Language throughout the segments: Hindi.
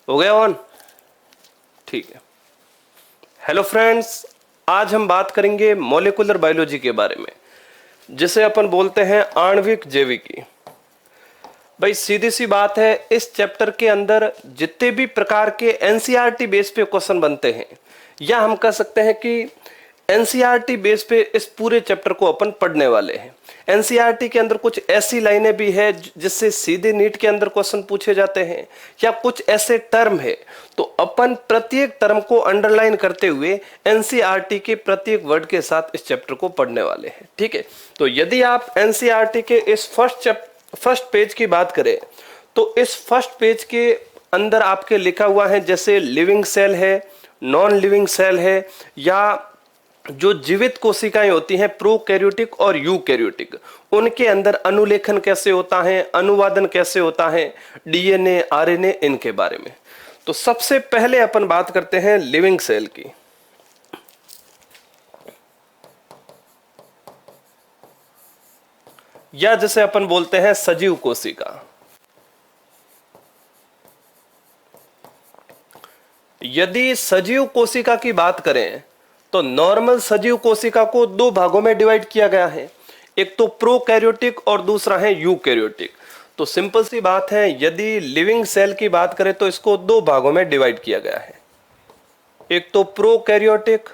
हो गया ऑन? ठीक है। हेलो फ्रेंड्स, आज हम बात करेंगे मॉलिक्यूलर बायोलॉजी के बारे में, जिसे अपन बोलते हैं आणविक जैविकी। भाई सीधी सी बात है, इस चैप्टर के अंदर जितने भी प्रकार के एनसीईआरटी बेस पे क्वेश्चन बनते हैं, या हम कह सकते हैं कि एनसीईआरटी बेस पे इस पूरे चैप्टर को अपन पढ़ने वाले हैं। एनसीईआरटी के अंदर कुछ ऐसी लाइनें भी है जिससे सीधे नीट के अंदर क्वेश्चन पूछे जाते हैं, या कुछ ऐसे टर्म है तो अपन प्रत्येक टर्म को अंडरलाइन करते हुए एनसीईआरटी के प्रत्येक वर्ड के साथ इस चैप्टर को पढ़ने वाले हैं। ठीक है, तो यदि आप एनसीईआरटी के इस फर्स्ट पेज की बात करें तो इस फर्स्ट पेज के अंदर आपके लिखा हुआ है, जैसे लिविंग सेल है, नॉन लिविंग सेल है, या जो जीवित कोशिकाएं होती हैं प्रोकैरियोटिक और यूकैरियोटिक, उनके अंदर अनुलेखन कैसे होता है, अनुवादन कैसे होता है, डीएनए, आरएनए, इनके बारे में। तो सबसे पहले अपन बात करते हैं लिविंग सेल की। या जिसे अपन बोलते हैं सजीव कोशिका। यदि सजीव कोशिका की बात करें तो नॉर्मल सजीव कोशिका को दो भागों में डिवाइड किया गया है, एक तो प्रोकैरियोटिक और दूसरा है यूकैरियोटिक। तो सिंपल सी बात है, यदि लिविंग सेल की बात करें तो इसको दो भागों में डिवाइड किया गया है, एक तो प्रोकैरियोटिक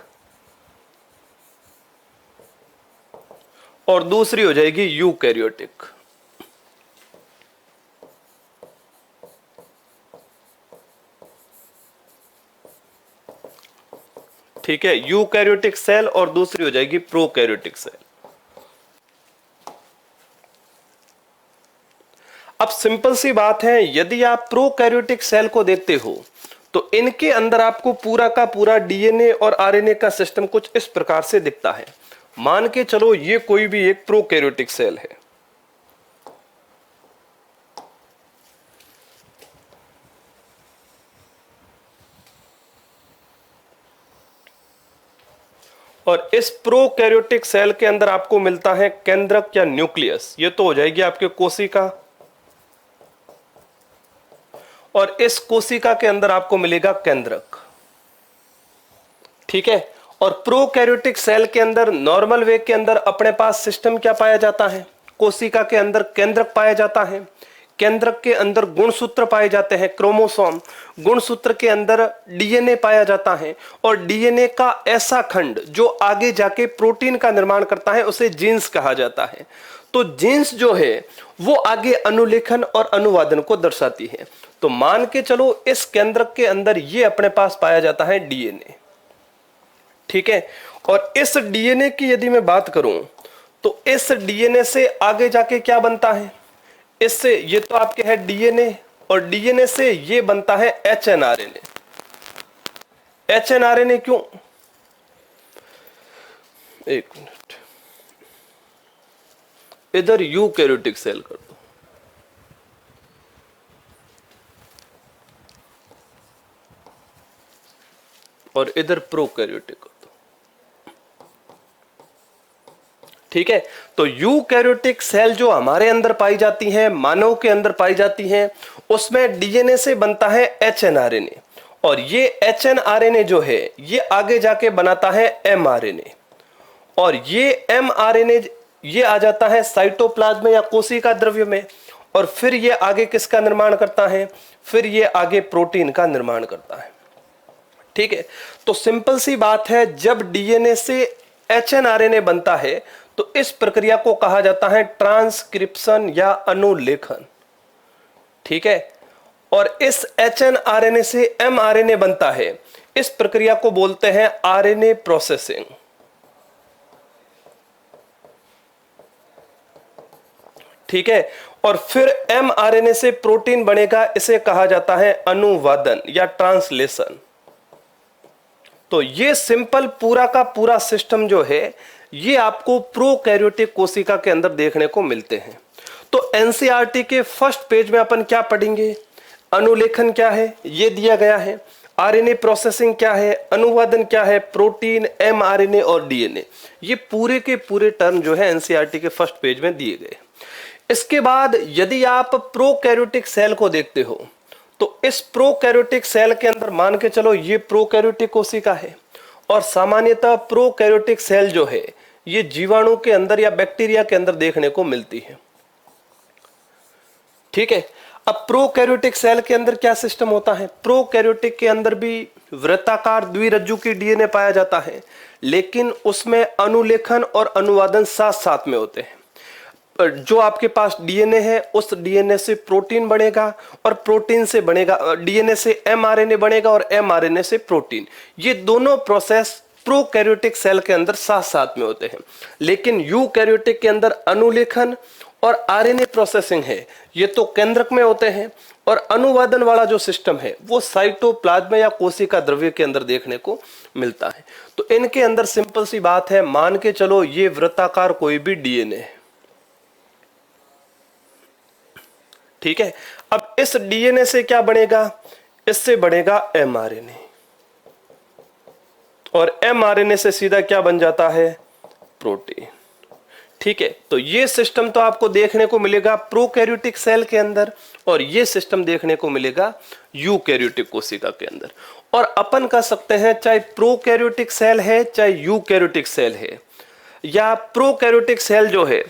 और दूसरी हो जाएगी यूकैरियोटिक। ठीक है, यूकैरियोटिक सेल और दूसरी हो जाएगी प्रोकैरियोटिक सेल। अब सिंपल सी बात है, यदि आप प्रोकैरियोटिक सेल को देखते हो तो इनके अंदर आपको पूरा का पूरा डीएनए और आरएनए का सिस्टम कुछ इस प्रकार से दिखता है। मान के चलो ये कोई भी एक प्रोकैरियोटिक सेल है, और इस प्रोकैरियोटिक सेल के अंदर आपको मिलता है केंद्रक या न्यूक्लियस। ये तो हो जाएगी आपके कोशिका, और इस कोशिका के अंदर आपको मिलेगा केंद्रक। ठीक है, और प्रोकैरियोटिक सेल के अंदर नॉर्मल वे के अंदर अपने पास सिस्टम क्या पाया जाता है, कोशिका के अंदर केंद्रक पाया जाता है, केंद्रक के अंदर गुणसूत्र पाए जाते हैं, क्रोमोसोम, गुणसूत्र के अंदर डीएनए पाया जाता है, और डीएनए का ऐसा खंड जो आगे जाके प्रोटीन का निर्माण करता है उसे जीन्स कहा जाता है। तो जीन्स जो है वो आगे अनुलेखन और अनुवादन को दर्शाती है। तो मान के चलो इस केंद्रक के अंदर ये अपने पास पाया जाता है डीएनए। ठीक है, और इस डीएनए की यदि मैं बात करूं तो इस डीएनए से आगे जाके क्या बनता है, इससे ये तो आपके है डीएनए, और डीएनए से ये बनता है एचएनआरएनए। एचएनआरएनए क्यों, एक मिनट, इधर यूकैरियोटिक सेल कर दो, और इधर प्रोकैरियोटिक कर दो। ठीक है, तो यूकैरियोटिक सेल जो हमारे अंदर पाई जाती हैं, मानव के अंदर पाई जाती हैं, उसमें डीएनए से बनता है एचएनआरएनए, और ये एचएनआरएनए जो है ये आगे जाके बनाता है एमआरएनए, और ये एमआरएनए ये आ जाता है साइटोप्लाज्म या कोशिका द्रव्य में, और फिर ये आगे किसका निर्माण करता है, फिर ये आगे प्रोटीन का निर्माण करता है। ठीक है, तो सिंपल सी बात है, जब डीएनए से एचएनआरएनए बनता है तो इस प्रक्रिया को कहा जाता है ट्रांसक्रिप्शन या अनुलेखन। ठीक है, और इस एचएनआरएनए से एमआरएनए बनता है, इस प्रक्रिया को बोलते हैं आरएनए प्रोसेसिंग। ठीक है, और फिर एमआरएनए से प्रोटीन बनेगा, इसे कहा जाता है अनुवादन या ट्रांसलेशन। तो ये सिंपल पूरा का पूरा सिस्टम जो है ये आपको प्रोकैरियोटिक कोशिका के अंदर देखने को मिलते हैं। तो एनसीईआरटी के फर्स्ट पेज में अपन क्या पढ़ेंगे, अनुलेखन क्या है ये दिया गया है, आरएनए प्रोसेसिंग क्या है, अनुवादन क्या है, प्रोटीन, एमआरएनए और डीएनए, ये पूरे के पूरे टर्म जो है एनसीईआरटी के फर्स्ट पेज में दिए गए। इसके बाद यदि आप प्रोकैरियोटिक सेल को देखते हो तो इस प्रोकैरियोटिक सेल के अंदर मान के चलो ये प्रोकैरियोटिक कोशिका है, और सामान्यतः प्रोकैरियोटिक सेल जो है ये जीवाणु के अंदर या बैक्टीरिया के अंदर देखने को मिलती है। ठीक है, अब प्रोकैरियोटिक सेल के अंदर क्या सिस्टम होता है, प्रोकैरियोटिक के अंदर भी वृत्ताकार द्विरज्जु की डीएनए पाया जाता है, लेकिन उसमें अनुलेखन और अनुवादन साथ साथ में होते हैं। जो आपके पास डीएनए है उस डीएनए से प्रोटीन बनेगा, और प्रोटीन से बनेगा डीएनए से एमआरएनए बनेगा, और एमआरएनए से प्रोटीन। ये दोनों प्रोसेस प्रोकैरियोटिक सेल के अंदर साथ साथ में होते हैं। लेकिन यूकैरियोटिक के अंदर अनुलेखन और आरएनए प्रोसेसिंग है ये तो केंद्रक में होते हैं, और अनुवादन वाला जो सिस्टम है वो साइटोप्लाज्म या कोशिका द्रव्य के अंदर देखने को मिलता है। तो इनके अंदर सिंपल सी बात है, मान के चलो ये वृत्ताकार कोई भी डीएनए है। ठीक है, अब इस डीएनए से क्या बनेगा, इससे बनेगा एमआरएनए, और एमआरएनए से सीधा क्या बन जाता है, प्रोटीन। ठीक है, तो ये सिस्टम तो आपको देखने को मिलेगा प्रोकैरियोटिक सेल के अंदर, और ये सिस्टम देखने को मिलेगा यूकैरियोटिक कोशिका के अंदर। और अपन कह सकते हैं चाहे प्रोकैरियोटिक सेल है चाहे यूकैरियोटिक सेल है, या प्रोकैरियोटिक सेल जो है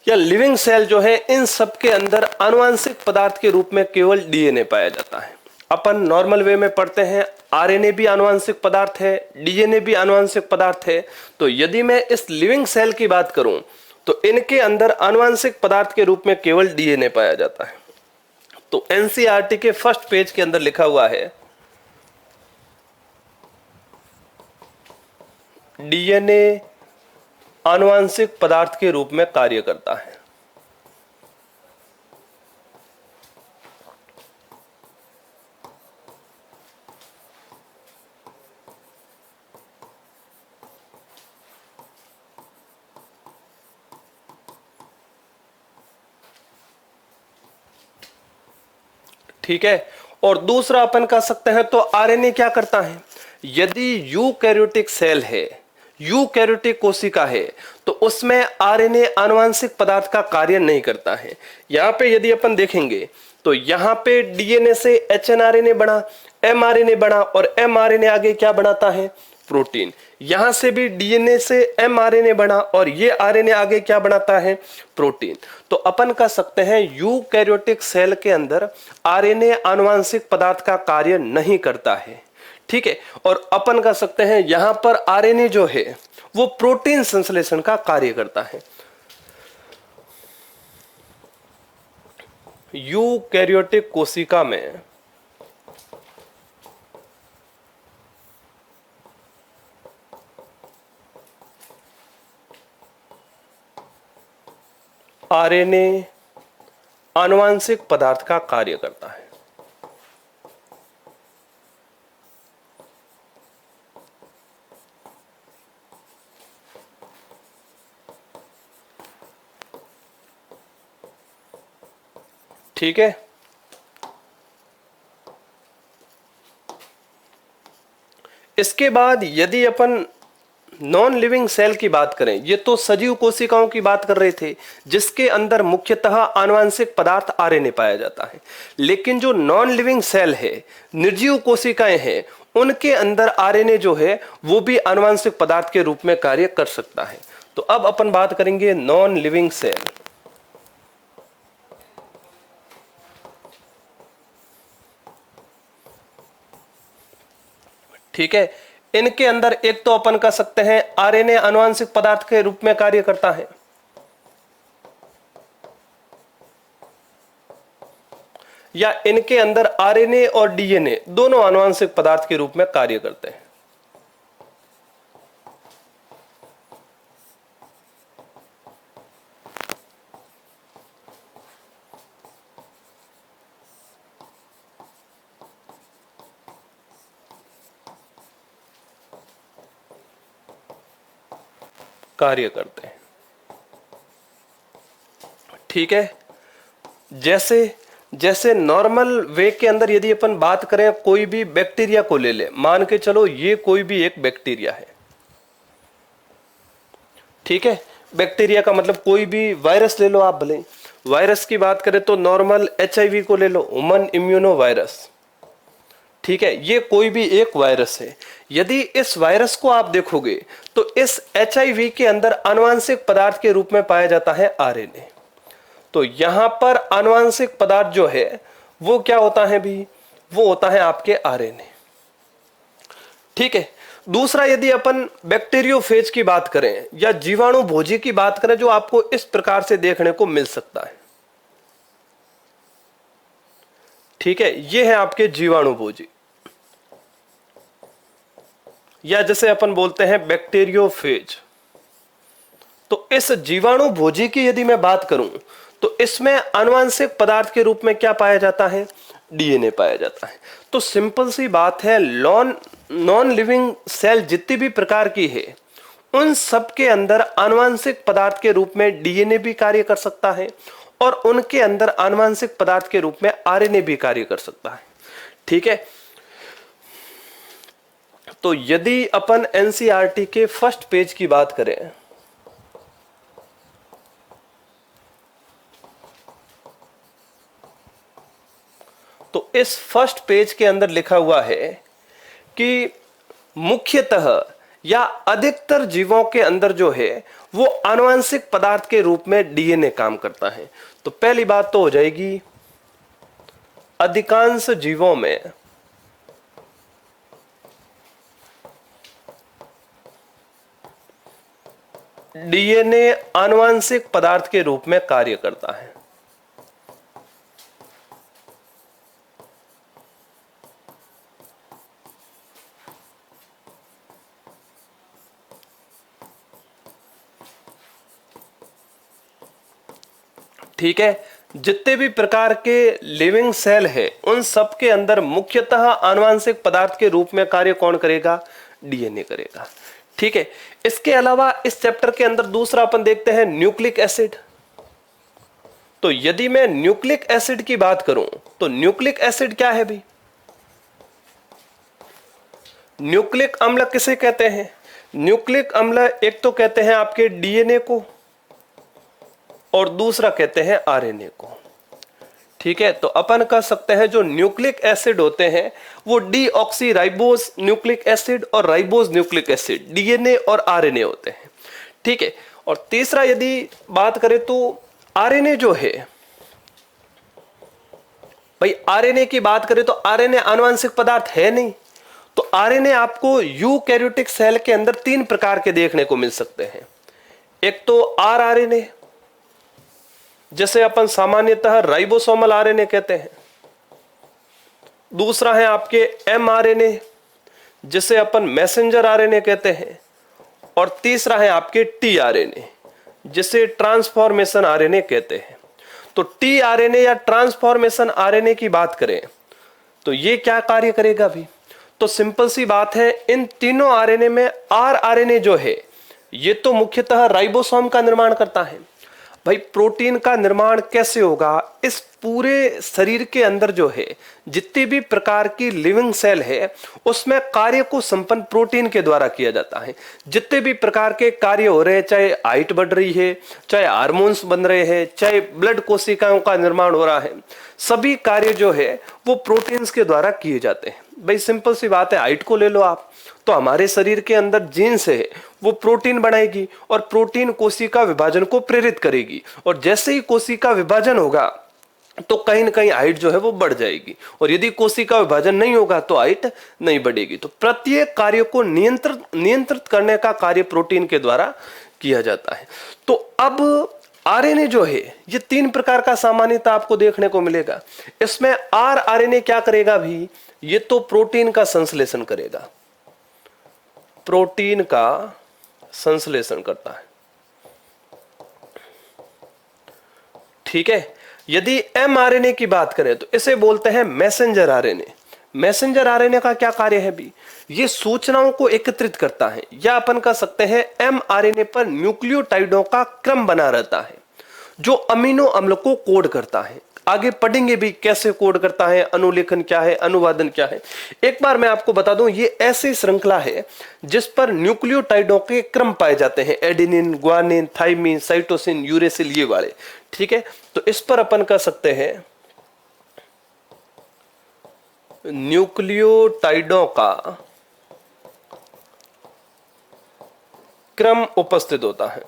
या लिविंग सेल जो है, इन सब के अंदर आनुवंशिक पदार्थ के रूप में केवल डीएनए पाया जाता है। अपन नॉर्मल वे में पढ़ते हैं आरएनए भी आनुवंशिक पदार्थ है, डीएनए भी आनुवंशिक पदार्थ है। तो यदि मैं इस लिविंग सेल की बात करूं तो इनके अंदर आनुवंशिक पदार्थ के रूप में केवल डीएनए पाया जाता है। तो एनसीईआरटी के फर्स्ट पेज के अंदर लिखा हुआ है डीएनए आनुवंशिक पदार्थ के रूप में कार्य करता है। ठीक है, और दूसरा अपन कह सकते हैं तो आरएनए क्या करता है, यदि यूकैरियोटिक सेल है, यूकैरियोटिक कोशिका है, तो उसमें आरएनए आनुवंशिक पदार्थ का कार्य नहीं करता है। यहां पे यदि अपन देखेंगे तो यहां पे डीएनए से एचएनआरएनए बना, एमआरएनए बना, और एमआरएनए आगे क्या बनाता है, प्रोटीन। यहां से भी डीएनए से एमआरएनए बना, और ये आरएनए आगे क्या बनाता है, प्रोटीन। तो अपन कह सकते हैं यूकैरियोटिक सेल के अंदर आरएनए आनुवंशिक पदार्थ का कार्य नहीं करता है। ठीक है, और अपन कह सकते हैं यहां पर आरएनए जो है वो प्रोटीन संश्लेषण का कार्य करता है। यूकैरियोटिक कोशिका में आरएनए आनुवंशिक पदार्थ का कार्य करता है। ठीक है, इसके बाद यदि अपन नॉन लिविंग सेल की बात करें, ये तो सजीव कोशिकाओं की बात कर रहे थे जिसके अंदर मुख्यतः आनुवंशिक पदार्थ आरएनए पाया जाता है। लेकिन जो नॉन लिविंग सेल है, निर्जीव कोशिकाएं हैं, उनके अंदर आरएनए जो है वो भी आनुवंशिक पदार्थ के रूप में कार्य कर सकता है। तो अब अपन बात करेंगे नॉन लिविंग सेल। ठीक है, इनके अंदर एक तो अपन कह सकते हैं आरएनए आनुवंशिक पदार्थ के रूप में कार्य करता है, या इनके अंदर आरएनए और डीएनए दोनों आनुवंशिक पदार्थ के रूप में कार्य करते हैं। कार्य करते हैं। ठीक है, जैसे जैसे नॉर्मल वे के अंदर यदि अपन बात करें, कोई भी बैक्टीरिया को ले ले, मान के चलो ये कोई भी एक बैक्टीरिया है। ठीक है, बैक्टीरिया का मतलब कोई भी वायरस ले लो आप भले, वायरस की बात करें तो नॉर्मल HIV को ले लो, ह्यूमन इम्यूनो वायरस, ठीक है, ये कोई भी एक वायरस है। यदि इस वायरस को आप देखोगे तो इस HIV के अंदर आनुवंशिक पदार्थ के रूप में पाया जाता है RNA। तो यहां पर आनुवंशिक पदार्थ जो है वो क्या होता है भी, वो होता है आपके RNA, ठीक है। दूसरा, यदि अपन बैक्टीरियोफेज की बात करें या जीवाणु भोजी की बात करें, जो आपको इस प्रकार से देखने को मिल सकता है, ठीक है, ये है आपके जीवाणु भोजी, या जैसे अपन बोलते हैं बैक्टीरियोफेज। तो इस जीवाणु भोजी की यदि मैं बात करूं तो इसमें आनुवंशिक पदार्थ के रूप में क्या पाया जाता है, DNA पाया जाता है। तो सिंपल सी बात है, नॉन लिविंग सेल जितनी भी प्रकार की है उन सब के अंदर आनुवंशिक पदार्थ के रूप में DNA भी कार्य कर सकता है और उनके अंदर आनुवंशिक पदार्थ के रूप में RNA भी कार्य कर सकता है, ठीक है। तो यदि अपन NCERT के फर्स्ट पेज की बात करें तो इस फर्स्ट पेज के अंदर लिखा हुआ है कि मुख्यतः या अधिकतर जीवों के अंदर जो है वो आनुवंशिक पदार्थ के रूप में DNA काम करता है। तो पहली बात तो हो जाएगी, अधिकांश जीवों में DNA आनुवंशिक पदार्थ के रूप में कार्य करता है। ठीक है, जितने भी प्रकार के लिविंग सेल है उन सब के अंदर मुख्यतः आनुवंशिक पदार्थ के रूप में कार्य कौन करेगा, DNA करेगा, ठीक है। इसके अलावा इस चैप्टर के अंदर दूसरा अपन देखते हैं न्यूक्लिक एसिड। तो यदि मैं न्यूक्लिक एसिड की बात करूं तो न्यूक्लिक एसिड क्या है भाई, न्यूक्लिक अम्ल किसे कहते हैं, न्यूक्लिक अम्ल एक तो कहते हैं आपके DNA को और दूसरा कहते हैं RNA को, ठीक है। तो अपन कह सकते हैं जो न्यूक्लिक एसिड होते हैं वो डीऑक्सी राइबोज न्यूक्लिक एसिड और राइबोज न्यूक्लिक एसिड DNA और RNA होते हैं, ठीक है। और तीसरा यदि बात करें तो RNA जो है भाई, RNA की बात करें तो RNA आनुवंशिक पदार्थ है नहीं। तो RNA आपको यूकैरियोटिक सेल के अंदर तीन प्रकार के देखने को मिल सकते हैं। एक तो rRNA, जैसे अपन सामान्यतः राइबोसोमल RNA कहते हैं। दूसरा है आपके mRNA, जिसे अपन मैसेंजर RNA कहते हैं। और तीसरा है आपके tRNA, जिसे ट्रांसफॉर्मेशन RNA कहते हैं। तो tRNA या ट्रांसफॉर्मेशन RNA की बात करें तो ये क्या कार्य करेगा भी, तो सिंपल सी बात है, इन तीनों RNA में rRNA जो है ये तो मुख्यतः राइबोसोम का निर्माण करता है। भाई प्रोटीन का निर्माण कैसे होगा, इस पूरे शरीर के अंदर जो है जितनी भी प्रकार की लिविंग सेल है उसमें कार्य को संपन्न प्रोटीन के द्वारा किया जाता है। जितने भी प्रकार के कार्य हो रहे हैं, चाहे हाइट बढ़ रही है, चाहे हार्मोन्स बन रहे हैं, चाहे ब्लड कोशिकाओं का निर्माण हो रहा है, सभी कार्य जो है वो प्रोटीन्स के द्वारा किए जाते हैं। भाई सिंपल सी बात है, हाइट को ले लो आप, तो हमारे शरीर के अंदर जीन्स है वो प्रोटीन बनाएगी और प्रोटीन कोशिका विभाजन को प्रेरित करेगी। और जैसे ही कोशिका विभाजन होगा तो कहीं ना कहीं हाइट जो है वो बढ़ जाएगी, और यदि कोशिका विभाजन नहीं होगा तो हाइट नहीं बढ़ेगी। तो प्रत्येक कार्य को नियंत्रित करने का कार्य प्रोटीन के द्वारा किया जाता है। तो अब RNA जो है ये तीन प्रकार का सामान्यतः आपको देखने को मिलेगा। इसमें rRNA क्या करेगा भी, ये तो प्रोटीन का संश्लेषण करेगा, प्रोटीन का संश्लेषण करता है, ठीक है। यदि mRNA की बात करें तो इसे बोलते हैं मैसेंजर RNA। मैसेंजर RNA का क्या कार्य है भी, ये सूचनाओं को एकत्रित करता है, या अपन कह सकते हैं mRNA पर न्यूक्लियोटाइडों का क्रम बना रहता है जो अमीनो अम्ल को कोड करता है। आगे पढ़ेंगे भी कैसे कोड करता है, अनुलेखन क्या है, अनुवादन क्या है। एक बार मैं आपको बता दूं, ये ऐसी श्रृंखला है जिस पर न्यूक्लियोटाइडों के क्रम पाए जाते हैं, adenine, guanine, thymine, cytosine, uracil, ये वाले, ठीक है। तो इस पर अपन कर सकते हैं न्यूक्लियोटाइडों का क्रम उपस्थित होता है।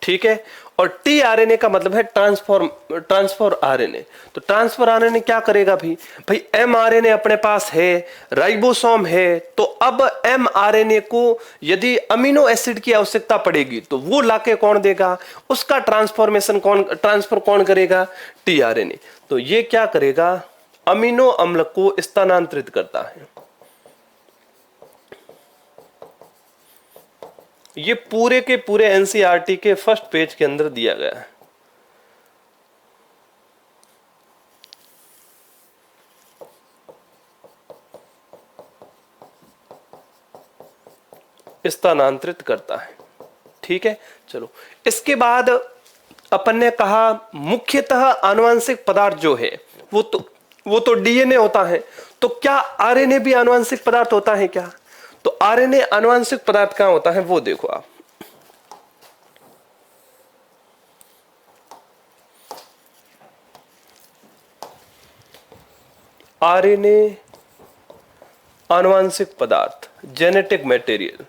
ठीक है, और टीआरएनए का मतलब है ट्रांसफर आरएनए। तो ट्रांसफर आरएनए क्या करेगा भाई एमआरएनए अपने पास है, राइबोसोम है, तो अब एमआरएनए को यदि अमीनो एसिड की आवश्यकता पड़ेगी तो वो लाके कौन देगा, उसका ट्रांसफर कौन करेगा, टीआरएनए। तो ये क्या करेगा, अमीनो अम्ल को स्थानांतरित करता है। ये पूरे के पूरे एनसीईआरटी के फर्स्ट पेज के अंदर दिया गया है। स्थानांतरित करता है। ठीक है, चलो इसके बाद अपन ने कहा मुख्यतः आनुवंशिक पदार्थ जो है वो तो डीएनए होता है। तो क्या आरएनए भी आनुवंशिक पदार्थ होता है क्या? तो आरएनए आनुवंशिक पदार्थ कहां होता है वो देखो आप। आरएनए आनुवंशिक पदार्थ, जेनेटिक मटेरियल।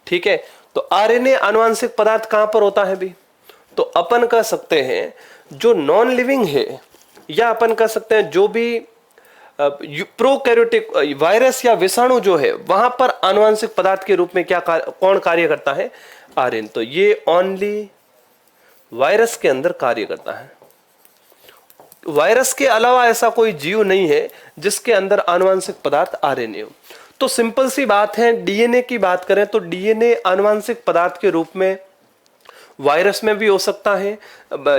ठीक है, तो आरएनए आनुवंशिक पदार्थ कहां पर होता है भी? तो अपन कह सकते हैं जो नॉन लिविंग है, या अपन कह सकते हैं जो भी प्रोकैरियोटिक वायरस या विषाणु जो है वहां पर आनुवंशिक पदार्थ के रूप में कौन कार्य करता है, आरएनए। तो ये ओनली वायरस के अंदर कार्य करता है। वायरस के अलावा ऐसा कोई जीव नहीं है जिसके अंदर आनुवंशिक पदार्थ आरएनए हो। तो सिंपल सी बात है, डीएनए की बात करें तो डीएनए आनुवंशिक पदार्थ के रूप में वायरस में भी हो सकता है,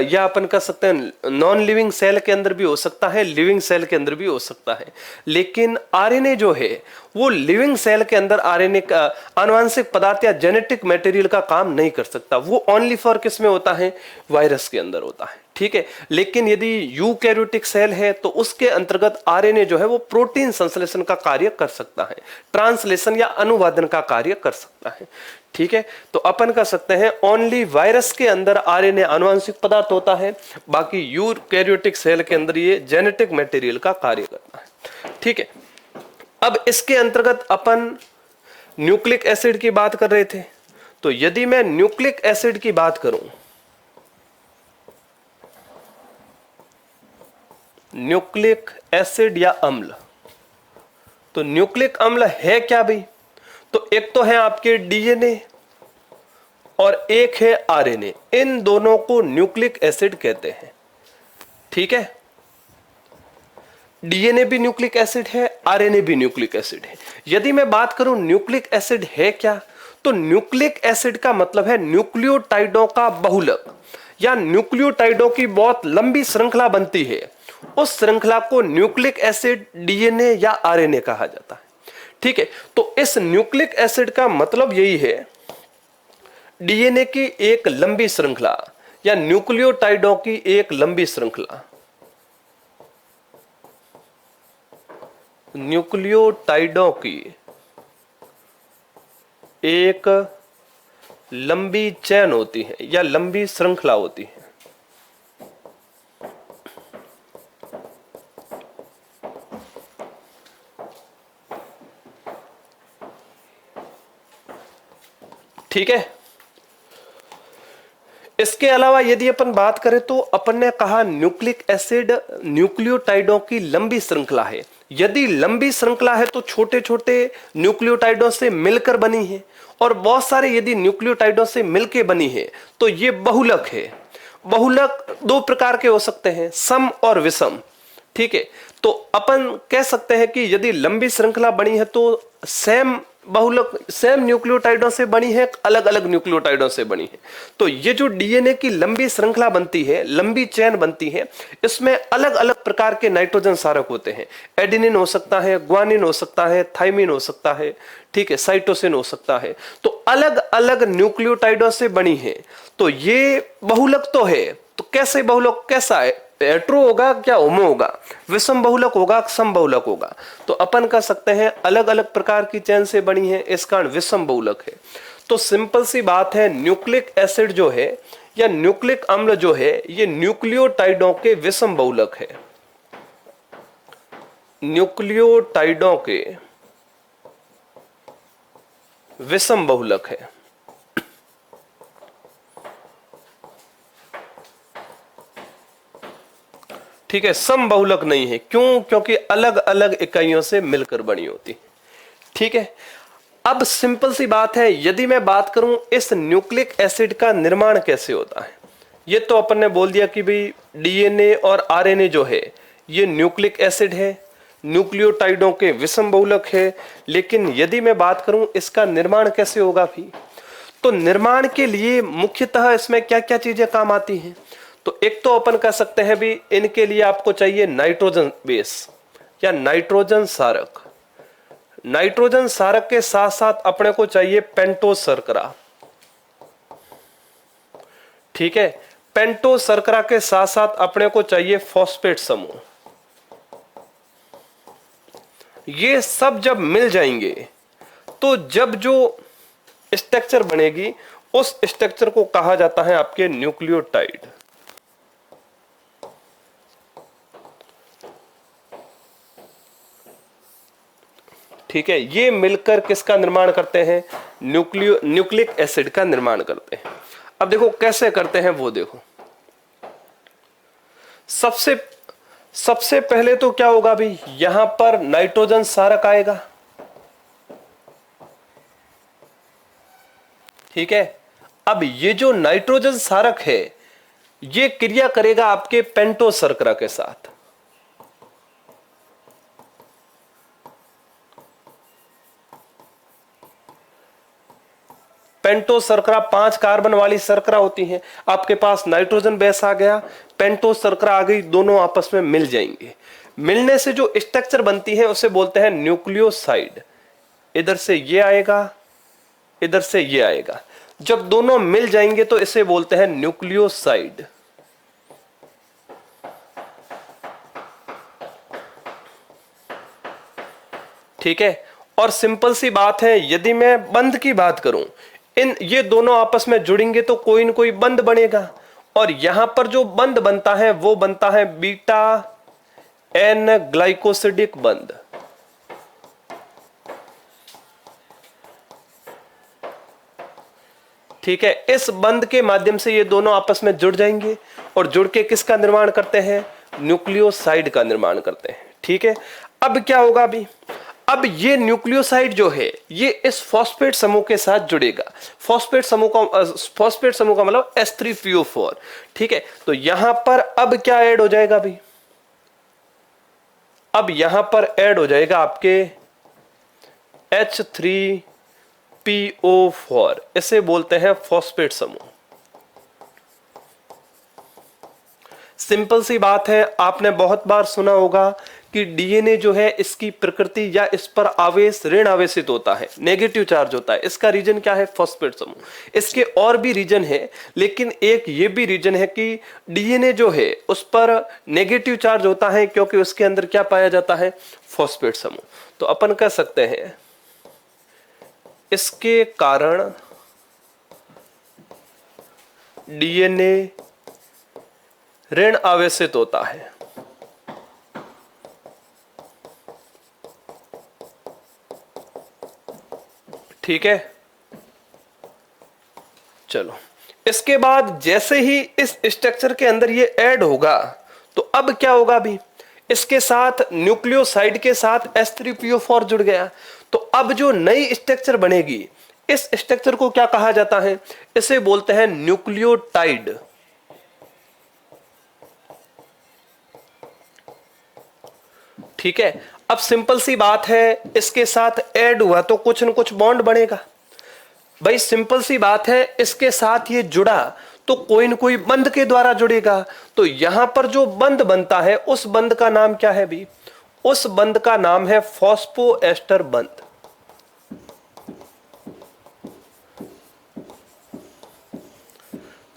या अपन कह सकते हैं नॉन लिविंग सेल के अंदर भी हो सकता है, लिविंग सेल के अंदर भी हो सकता है। लेकिन आरएनए जो है वो लिविंग सेल के अंदर आरएनए का आनुवंशिक पदार्थ या जेनेटिक मटेरियल का काम नहीं कर सकता। वो ओनली फॉर किस में होता है, वायरस के अंदर होता है। ठीक है, लेकिन यदि यूकैरियोटिक सेल है तो उसके अंतर्गत आरएनए जो है वो प्रोटीन संश्लेषण का कार्य कर सकता है, ट्रांसलेशन या अनुवादन का कार्य कर सकता है। ठीक है, तो अपन कह सकते हैं ओनली वायरस के अंदर आरएनए आनुवंशिक पदार्थ होता है, बाकी यूकैरियोटिक सेल के अंदर ये जेनेटिक मटेरियल का कार्य करता है। ठीक है, अब इसके अंतर्गत अपन न्यूक्लिक एसिड की बात कर रहे थे। तो यदि मैं न्यूक्लिक एसिड की बात करूं, न्यूक्लिक एसिड या अम्ल, तो न्यूक्लिक अम्ल है क्या भाई? तो एक तो है आपके डीएनए और एक है आरएनए। इन दोनों को न्यूक्लिक एसिड कहते हैं। ठीक है, डीएनए भी न्यूक्लिक एसिड है, आरएनए भी न्यूक्लिक एसिड है। यदि मैं बात करूं न्यूक्लिक एसिड है क्या, तो न्यूक्लिक एसिड का मतलब है न्यूक्लियोटाइडों का बहुलक, या न्यूक्लियोटाइडों की बहुत लंबी श्रृंखला बनती है, उस श्रृंखला को न्यूक्लिक एसिड, डीएनए या आरएनए कहा जाता है। ठीक है, तो इस न्यूक्लिक एसिड का मतलब यही है, डीएनए की एक लंबी श्रृंखला या न्यूक्लियोटाइडों की एक लंबी श्रृंखला, न्यूक्लियोटाइडों की एक लंबी चेन होती है या लंबी श्रृंखला होती है। ठीक है, इसके अलावा यदि अपन बात करें तो अपन ने कहा न्यूक्लिक एसिड न्यूक्लियोटाइडों की लंबी श्रृंखला है। यदि लंबी श्रृंखला है तो छोटे छोटे न्यूक्लियोटाइडों से मिलकर बनी है, और बहुत सारे यदि न्यूक्लियोटाइडों से मिलकर बनी है तो ये बहुलक है। बहुलक दो प्रकार के हो सकते हैं, सम और विषम। ठीक है, तो अपन कह सकते हैं कि यदि लंबी श्रृंखला बनी है तो सेम बहुलक सेम न्यूक्लियोटाइडों से बनी है, अलग अलग न्यूक्लियोटाइडों से बनी है। तो ये जो डीएनए की लंबी श्रृंखला बनती है, लंबी चेन बनती है, इसमें अलग अलग प्रकार के नाइट्रोजन क्षारक होते हैं। एडेनिन हो सकता है, ग्वानिन हो सकता है, थाइमिन हो सकता है, ठीक है, साइटोसिन हो सकता है। तो अलग अलग न्यूक्लियोटाइडों से बनी है। तो ये बहुलक तो है। तो कैसे बहुलक कैसा है? हेट्रो होगा क्या होमो होगा, विषम बहुलक होगा सम बहुलक होगा। तो अपन कह सकते हैं अलग अलग प्रकार की चेन से बनी है, इस कारण विषम बहुलक है। तो सिंपल सी बात है, न्यूक्लिक एसिड जो है या न्यूक्लिक अम्ल जो है ये न्यूक्लियोटाइडों के विषम बहुलक है, न्यूक्लियोटाइडों के विषम बहुलक है। ठीक है, सम बहुलक नहीं है। क्यों? क्योंकि अलग अलग इकाइयों से मिलकर बनी होती। ठीक है, अब सिंपल सी बात है, यदि मैं बात करूं इस न्यूक्लिक एसिड का निर्माण कैसे होता है, ये तो अपन ने बोल दिया कि भाई डीएनए और आरएनए जो है ये न्यूक्लिक एसिड है, न्यूक्लियोटाइडों के विषम बहुलक है। लेकिन यदि मैं बात करूं इसका निर्माण कैसे होगा भी, तो निर्माण के लिए मुख्यतः इसमें क्या क्या चीजें काम आती हैं। तो एक तो अपन कह सकते हैं भी इनके लिए आपको चाहिए नाइट्रोजन बेस या नाइट्रोजन सारक। नाइट्रोजन सारक के साथ साथ अपने को चाहिए पेंटोज शर्करा। ठीक है, पेंटोज शर्करा के साथ साथ अपने को चाहिए फॉस्फेट समूह। ये सब जब मिल जाएंगे तो जब जो स्ट्रक्चर बनेगी उस स्ट्रक्चर को कहा जाता है आपके न्यूक्लियोटाइड। ठीक है, ये मिलकर किसका निर्माण करते हैं? न्यूक्लिक एसिड का निर्माण करते हैं। अब देखो कैसे करते हैं वो देखो। सबसे पहले तो क्या होगा भाई, यहां पर नाइट्रोजन सारक आएगा। ठीक है, अब ये जो नाइट्रोजन सारक है ये क्रिया करेगा आपके पेंटोज शर्करा के साथ। पेंटोज शर्करा 5 कार्बन वाली शर्करा होती है, आपके पास नाइट्रोजन बेस आ गया, पेंटोज शर्करा आ गई, दोनों आपस में मिल जाएंगे। मिलने से जो स्ट्रक्चर बनती है उसे बोलते हैं न्यूक्लियोसाइड। इधर से ये आएगा, इधर से ये आएगा, जब दोनों मिल जाएंगे तो इसे बोलते हैं न्यूक्लियोसाइड। ठीक है, और सिंपल सी बात है, यदि मैं बंध की बात करूं, ये दोनों आपस में जुड़ेंगे तो कोई न कोई बंध बनेगा, और यहां पर जो बंध बनता है वो बनता है बीटा एन ग्लाइकोसिडिक बंध। ठीक है, इस बंध के माध्यम से ये दोनों आपस में जुड़ जाएंगे और जुड़ के किसका निर्माण करते हैं? न्यूक्लियोसाइड का निर्माण करते हैं। ठीक है, अब क्या होगा अभी, अब ये न्यूक्लियोसाइड जो है ये इस फॉस्फेट समूह के साथ जुड़ेगा। फॉस्फेट समूह का मतलब H3PO4। ठीक है, तो यहां पर अब क्या ऐड हो जाएगा अभी, अब यहां पर ऐड हो जाएगा आपके H3PO4, इसे बोलते हैं फॉस्फेट समूह। सिंपल सी बात है, आपने बहुत बार सुना होगा कि डीएनए जो है इसकी प्रकृति या इस पर आवेश ऋण आवेशित होता है, नेगेटिव चार्ज होता है। इसका रीजन क्या है? फॉस्फेट समूह। इसके और भी रीजन है, लेकिन एक ये भी रीजन है कि डीएनए जो है उस पर नेगेटिव चार्ज होता है क्योंकि उसके अंदर क्या पाया जाता है? फॉस्फेट समूह। तो अपन कह सकते हैं इसके कारण डीएनए ऋण आवेशित होता है। ठीक है, चलो इसके बाद जैसे ही इस स्ट्रक्चर के अंदर ये ऐड होगा तो अब क्या होगा, अभी इसके साथ न्यूक्लियोसाइड के साथ H3PO4 जुड़ गया, तो अब जो नई स्ट्रक्चर बनेगी इस स्ट्रक्चर को क्या कहा जाता है? इसे बोलते हैं न्यूक्लियोटाइड। ठीक है, अब सिंपल सी बात है, इसके साथ ऐड हुआ तो कुछ न कुछ बॉन्ड बनेगा। भाई सिंपल सी बात है, इसके साथ ये जुड़ा तो कोई न कोई बंध के द्वारा जुड़ेगा। तो यहां पर जो बंध बनता है उस बंध का नाम क्या है भी? उस बंध का नाम है फॉस्फोएस्टर बंध।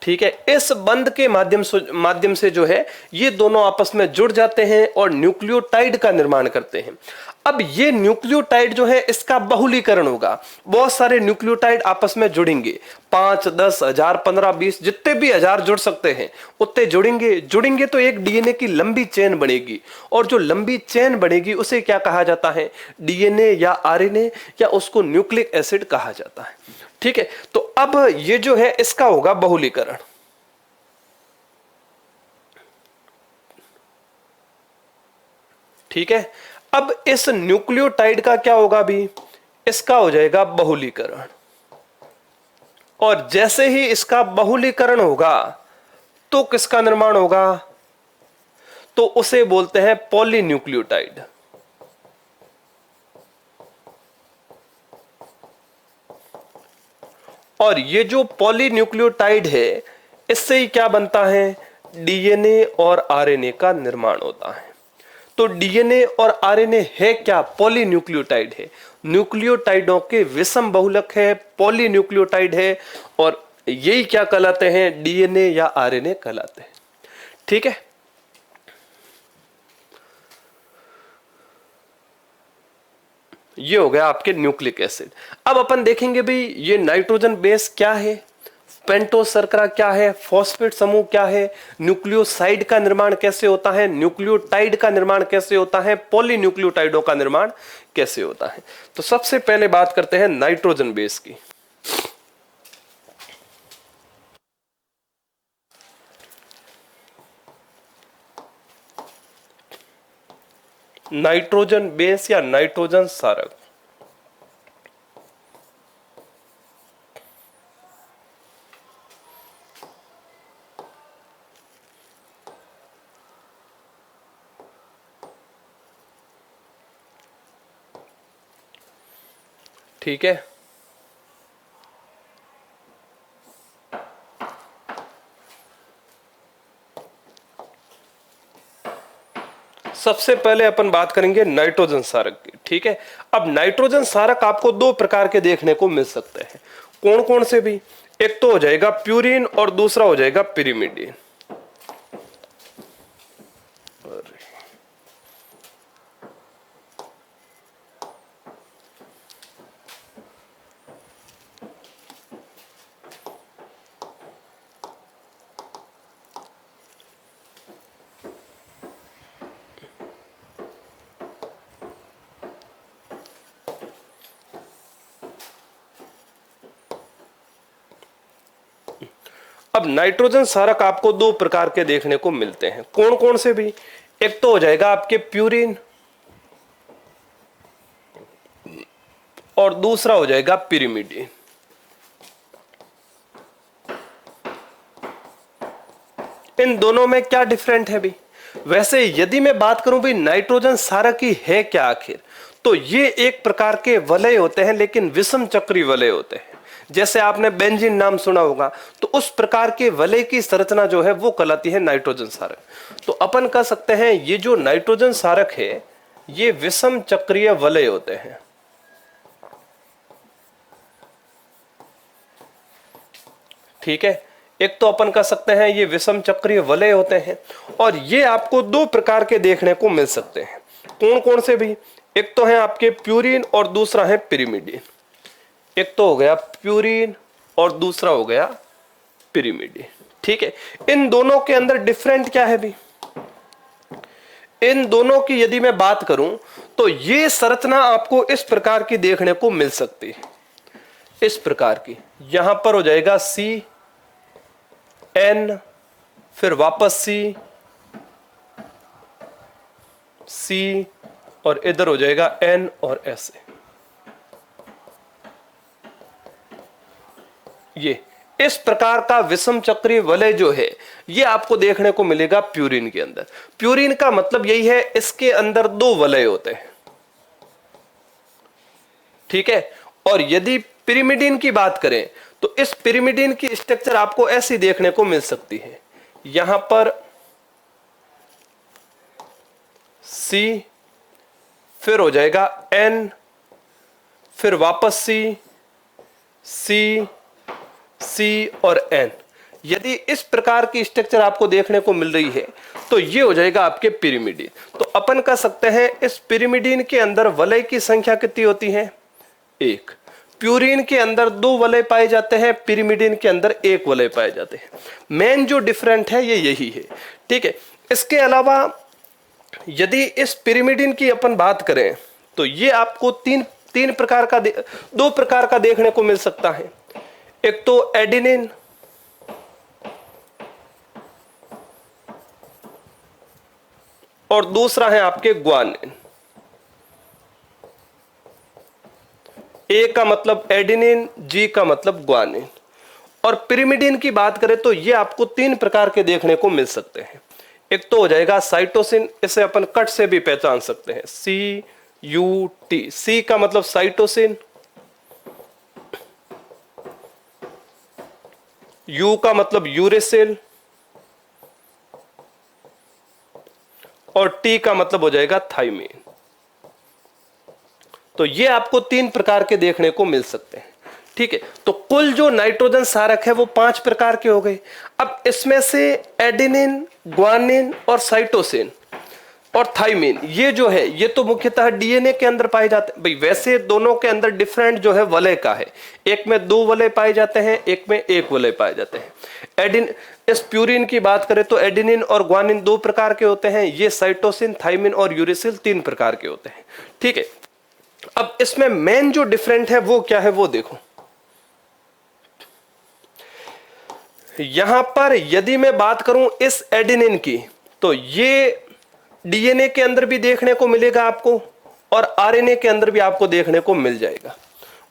ठीक है, इस बंध के माध्यम से जो है ये दोनों आपस में जुड़ जाते हैं और न्यूक्लियोटाइड का निर्माण करते हैं। अब ये न्यूक्लियोटाइड जो है इसका बहुलीकरण होगा, बहुत सारे न्यूक्लियोटाइड आपस में जुड़ेंगे, 5, 10, 1000, 15, 20 जितने भी हजार जुड़ सकते हैं उतने जुड़ेंगे तो एक डीएनए की लंबी चेन बनेगी, और जो लंबी चेन बनेगी उसे क्या कहा जाता है, डीएनए या आरएनए या उसको न्यूक्लिक एसिड कहा जाता है। ठीक है, तो अब ये जो है इसका होगा बहुलीकरण। ठीक है, अब इस न्यूक्लियोटाइड का क्या होगा भी, इसका हो जाएगा बहुलीकरण, और जैसे ही इसका बहुलीकरण होगा तो किसका निर्माण होगा, तो उसे बोलते हैं पॉलीन्यूक्लियोटाइड। और ये जो पॉलीन्यूक्लियोटाइड है इससे ही क्या बनता है, डीएनए और आरएनए का निर्माण होता है। तो डीएनए और आरएनए है क्या, पॉलीन्यूक्लियोटाइड है, न्यूक्लियोटाइडों के विषम बहुलक है, पॉलीन्यूक्लियोटाइड है, और यही क्या कहलाते हैं, डीएनए या आरएनए कहलाते हैं। ठीक है, ये हो गया आपके न्यूक्लिक एसिड। अब अपन देखेंगे भाई ये नाइट्रोजन बेस क्या है, पेंटोस शर्करा क्या है, फॉस्फेट समूह क्या है, न्यूक्लियोसाइड का निर्माण कैसे होता है, न्यूक्लियोटाइड का निर्माण कैसे होता है, पॉलीन्यूक्लियोटाइडों का निर्माण कैसे होता है। तो सबसे पहले बात करते हैं नाइट्रोजन बेस की। नाइट्रोजन बेस या नाइट्रोजन सारक, ठीक है, सबसे पहले अपन बात करेंगे नाइट्रोजन सारक की। ठीक है, अब नाइट्रोजन सारक आपको दो प्रकार के देखने को मिल सकते हैं, कौन कौन से भी, एक तो हो जाएगा प्यूरिन और दूसरा हो जाएगा पिरिमिडीन। अब नाइट्रोजन सारक आपको दो प्रकार के देखने को मिलते हैं, कौन कौन से भी, एक तो हो जाएगा आपके प्यूरिन और दूसरा हो जाएगा पिरिमिडीन। इन दोनों में क्या डिफरेंट है भी, वैसे यदि मैं बात करूं भी नाइट्रोजन सारक ही है क्या आखिर, तो ये एक प्रकार के वलय होते हैं लेकिन विषम चक्री वलय होते हैं। जैसे आपने बेंजीन नाम सुना होगा, तो उस प्रकार के वलय की संरचना जो है वो कहलाती है नाइट्रोजन सारक। तो अपन कह सकते हैं ये जो नाइट्रोजन सारक है ये विषम चक्रीय वलय होते हैं। ठीक है, एक तो अपन कह सकते हैं ये विषम चक्रीय वलय होते हैं, और ये आपको दो प्रकार के देखने को मिल सकते हैं, कौन कौन से भी, एक तो है आपके प्यूरिन और दूसरा है पिरिमिडीन। एक तो हो गया प्यूरिन और दूसरा हो गया पिरिमिडीन। ठीक है, इन दोनों के अंदर डिफरेंट क्या है भी, इन दोनों की यदि मैं बात करूं तो ये संरचना आपको इस प्रकार की देखने को मिल सकती है, इस प्रकार की, यहां पर हो जाएगा सी एन, फिर वापस सी सी, और इधर हो जाएगा एन और ऐसे। ये इस प्रकार का विषम चक्रीय वलय जो है ये आपको देखने को मिलेगा प्यूरिन के अंदर। प्यूरिन का मतलब यही है इसके अंदर दो वलय होते हैं। ठीक है, और यदि पिरिमिडीन की बात करें तो इस पिरिमिडीन की स्ट्रक्चर आपको ऐसी देखने को मिल सकती है, यहां पर सी, फिर हो जाएगा एन, फिर वापस सी सी सी और एन। यदि इस प्रकार की स्ट्रक्चर आपको देखने को मिल रही है तो ये हो जाएगा आपके पिरिमिडीन। तो अपन कह सकते हैं इस पिरिमिडीन के अंदर वलय की संख्या कितनी होती है? 1। प्यूरिन के अंदर 2 वलय पाए जाते हैं, पिरिमिडीन के अंदर 1 वलय पाए जाते हैं। मेन जो डिफरेंट है ये यही है, ठीक है। इसके अलावा यदि इस पिरिमिडीन की अपन बात करें तो ये आपको तीन प्रकार का 2 प्रकार का देखने को मिल सकता है। एक तो एडेनिन और दूसरा है आपके ग्वानिन। ए का मतलब एडेनिन, जी का मतलब ग्वानिन। और पिरिमिडीन की बात करें तो ये आपको 3 प्रकार के देखने को मिल सकते हैं। एक तो हो जाएगा साइटोसिन, इसे अपन कट से भी पहचान सकते हैं, CUT। सी का मतलब साइटोसिन, यू का मतलब यूरेसिल और टी का मतलब हो जाएगा थाइमिन। तो ये आपको 3 प्रकार के देखने को मिल सकते हैं, ठीक है। तो कुल जो नाइट्रोजन सारक है वो 5 प्रकार के हो गए। अब इसमें से एडेनिन, ग्वानिन और साइटोसिन और थाइमिन ये जो है ये तो मुख्यतः डीएनए के अंदर पाए जाते हैं। भाई वैसे दोनों के अंदर डिफरेंट जो है वलय का है, एक में 2 वलय पाए जाते हैं, एक में 1 वलय पाए जाते हैं। इस प्यूरिन की बात करें तो एडेनिन और ग्वानिन 2 प्रकार के होते हैं, ये साइटोसिन, थाइमिन और यूरेसिल 3 प्रकार के होते हैं, ठीक है। अब इसमें मेन जो डिफरेंट है वो क्या है वो देखो। यहां पर यदि मैं बात करूं इस एडेनिन की तो ये डीएनए के अंदर भी देखने को मिलेगा आपको और आरएनए के अंदर भी आपको देखने को मिल जाएगा।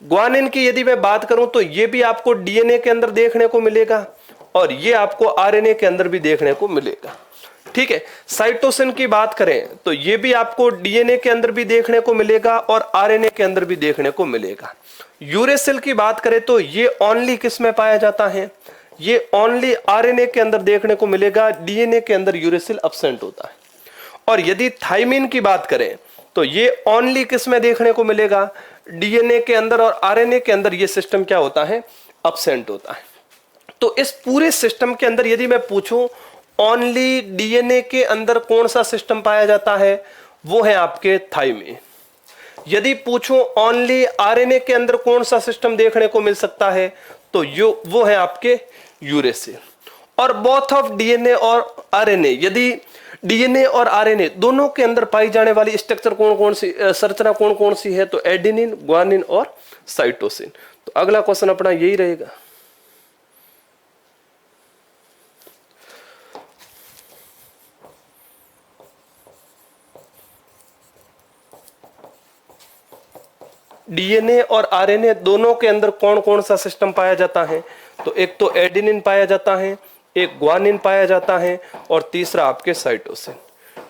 ग्वानिन की यदि मैं बात करूं तो ये भी आपको डीएनए के अंदर देखने को मिलेगा और ये आपको आरएनए के अंदर भी देखने को मिलेगा, ठीक है। साइटोसिन की बात करें तो ये भी आपको डीएनए के अंदर भी देखने को मिलेगा और आरएनए के अंदर भी देखने को मिलेगा। यूरेसिल की बात करें तो ये ओनली किस में पाया जाता है? ये ओनली आरएनए के अंदर देखने को मिलेगा, डीएनए के अंदर यूरेसिल एब्सेंट होता है। और यदि थाइमिन की बात करें तो ये ओनली किस में देखने को मिलेगा? डीएनए के अंदर और आरएनए के अंदर ये सिस्टम क्या होता है? एब्सेंट होता है। तो इस पूरे सिस्टम के अंदर यदि मैं पूछूं ओनली डीएनए के अंदर कौन सा सिस्टम पाया जाता है, वो है आपके थाइमिन। यदि पूछूं ओनली आरएनए के अंदर कौन सा सिस्टम देखने को मिल सकता है तो वो है आपके यूरेसिल। और बोथ ऑफ डीएनए और आरएनए, यदि डीएनए और आरएनए दोनों के अंदर पाई जाने वाली स्ट्रक्चर कौन कौन सी, संरचना कौन कौन सी है? तो एडेनिन, ग्वानिन और साइटोसिन। तो अगला क्वेश्चन अपना यही रहेगा। डीएनए और आरएनए दोनों के अंदर कौन कौन सा सिस्टम पाया जाता है? तो एक तो एडेनिन पाया जाता है, एक ग्वानिन पाया जाता है और तीसरा आपके साइटोसिन,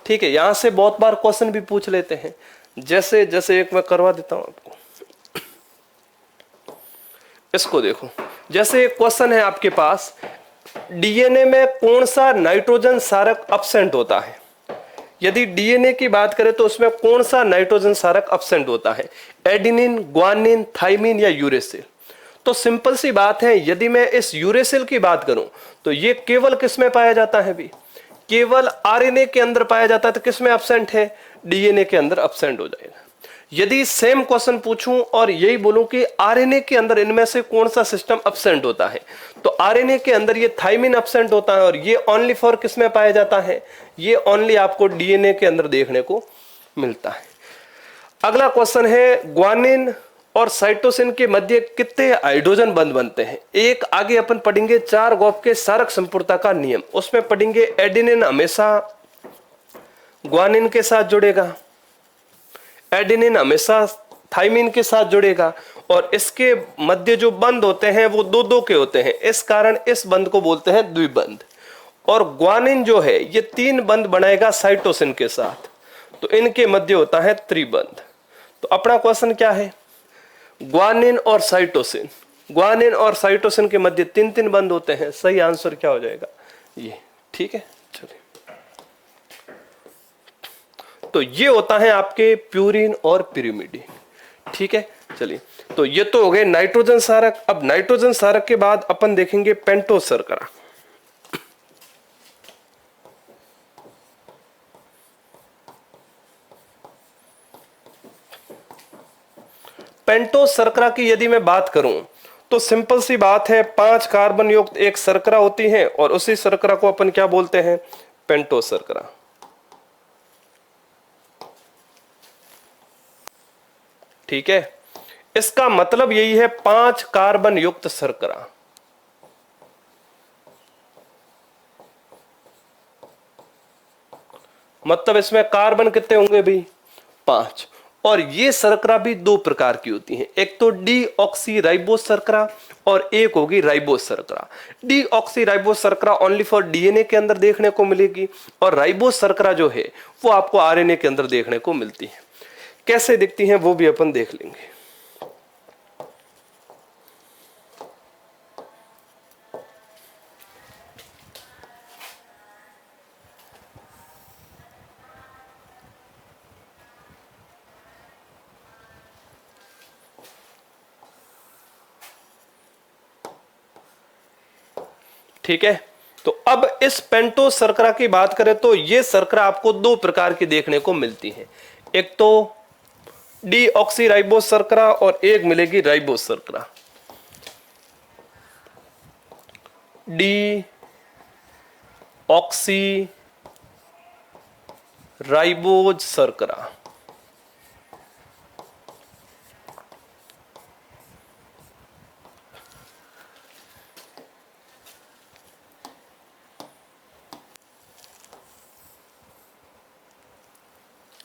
ठीक है। यहां से बहुत बार क्वेश्चन भी पूछ लेते हैं, जैसे जैसे एक मैं करवा देता हूं आपको। इसको देखो, जैसे एक क्वेश्चन है आपके पास, डीएनए में कौन सा नाइट्रोजन सारक एब्सेंट होता है? यदि डीएनए की बात करें तो उसमें कौन सा नाइट्रोजन सारक एब्सेंट होता है? एडेनिन, ग्वानिन, थाइमिन या यूरेसिल? तो सिंपल सी बात है, यदि मैं इस यूरेसिल की बात करूं तो ये केवल किस में पाया जाता है? भी केवल आरएनए के अंदर पाया जाता है। तो किस में एब्सेंट है? डीएनए के अंदर एब्सेंट हो जाएगा। यदि सेम क्वेश्चन पूछूं और यही बोलूं कि आरएनए के अंदर इनमें से कौन सा सिस्टम एब्सेंट होता है, तो आरएनए के अंदर ये थाइमिन एब्सेंट होता है और ये ओनली फॉर किस में पाया जाता है? ये ओनली आपको डीएनए के अंदर देखने को मिलता है। अगला क्वेश्चन है, ग्वानिन और साइटोसिन के मध्य कितने हाइड्रोजन बंध बनते हैं? एक आगे अपन पढ़ेंगे 4 गॉफ के सारक संपूर्णता का नियम, उसमें पढ़ेंगे एडेनिन हमेशा ग्वानिन के साथ जुड़ेगा, एडेनिन हमेशा थाइमिन के साथ जुड़ेगा और इसके मध्य जो बंध होते हैं वो 2-2 के होते हैं। इस कारण इस बंध को बोलते हैं द्विबंध। और ग्वानिन जो है ये 3 बंध बनाएगा साइटोसिन के साथ, तो इनके मध्य होता है त्रिबंध। तो अपना क्वेश्चन क्या है? ग्वानिन और साइटोसिन, ग्वानिन और साइटोसिन के मध्य 3-3 बंध होते हैं। सही आंसर क्या हो जाएगा? ये, ठीक है। चलिए, तो ये होता है आपके प्यूरिन और पिरिमिडीन, ठीक है। चलिए, तो ये तो हो गए नाइट्रोजन सारक। अब नाइट्रोजन सारक के बाद अपन देखेंगे पेंटोज शर्करा। पेंटोस शर्करा की यदि मैं बात करूं तो सिंपल सी बात है, 5 कार्बन युक्त एक शर्करा होती है और उसी शर्करा को अपन क्या बोलते हैं, पेंटोस शर्करा। ठीक है, इसका मतलब यही है 5 कार्बन युक्त शर्करा। मतलब इसमें कार्बन कितने होंगे भाई, 5। और ये शर्करा भी 2 प्रकार की होती हैं, एक तो डीऑक्सी राइबोस शर्करा और एक होगी राइबोस शर्करा। डीऑक्सी राइबोस शर्करा ओनली फॉर डीएनए के अंदर देखने को मिलेगी और राइबोस शर्करा जो है वो आपको आरएनए के अंदर देखने को मिलती है। कैसे दिखती हैं वो भी अपन देख लेंगे। ठीक है, तो अब इस पेंटोस शर्करा की बात करें तो ये शर्करा आपको 2 प्रकार की देखने को मिलती है, एक तो डीऑक्सी राइबोस शर्करा और एक मिलेगी राइबोस शर्करा। डी ऑक्सी राइबोज शर्करा।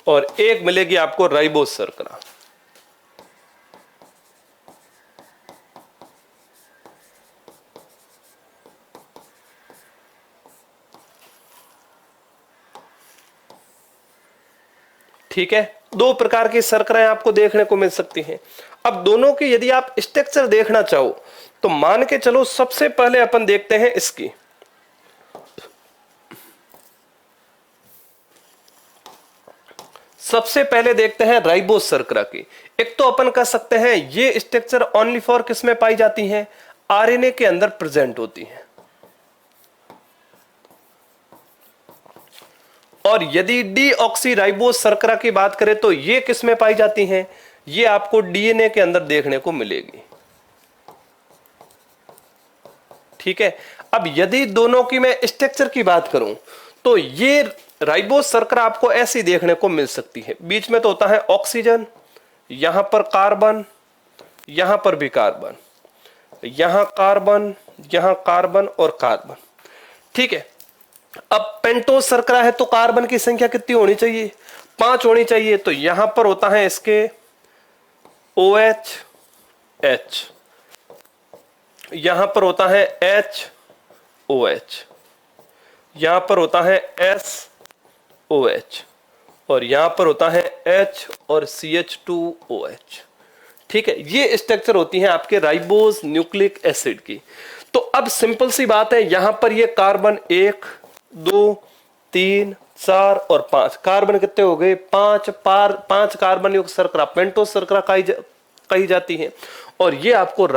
और एक मिलेगी आपको राइबोस शर्करा। ठीक है, 2 प्रकार की शर्कराएं आपको देखने को मिल सकती हैं। अब दोनों की यदि आप स्ट्रक्चर देखना चाहो तो मान के चलो सबसे पहले अपन देखते हैं इसकी। सबसे पहले देखते हैं राइबोस शर्करा की। एक तो अपन कह सकते हैं ये स्ट्रक्चर ओनली फॉर किस में पाई जाती हैं, आरएनए के अंदर प्रेजेंट होती हैं। और यदि डीऑक्सी राइबोस शर्करा की बात करें तो ये किस में पाई जाती हैं, ये आपको डीएनए के अंदर देखने को मिलेगी। ठीक है, अब यदि दोनों की मैं स्ट्रक्चर की बात करूं तो ये राइबोस शर्करा आपको ऐसी देखने को मिल सकती है, बीच में तो होता है ऑक्सीजन, यहां पर कार्बन, यहां पर भी कार्बन, यहां कार्बन, यहां कार्बन और कार्बन। ठीक है, अब पेंटोस शर्करा है तो कार्बन की संख्या कितनी होनी चाहिए, 5 होनी चाहिए। तो यहां पर होता है इसके OH H, यहां पर होता है HOH, यहां पर होता है SOH और यहां पर होता है H और CH2OH। ठीक है, ये स्ट्रक्चर होती है आपके राइबोस न्यूक्लिक एसिड की। तो अब सिंपल सी बात है, यहां पर ये कार्बन 1 2 3 4 और 5, कार्बन कितने हो गए, 5 कार्बन युक्त शर्करा पेंटोस शर्करा कही जाती है। और ये आपको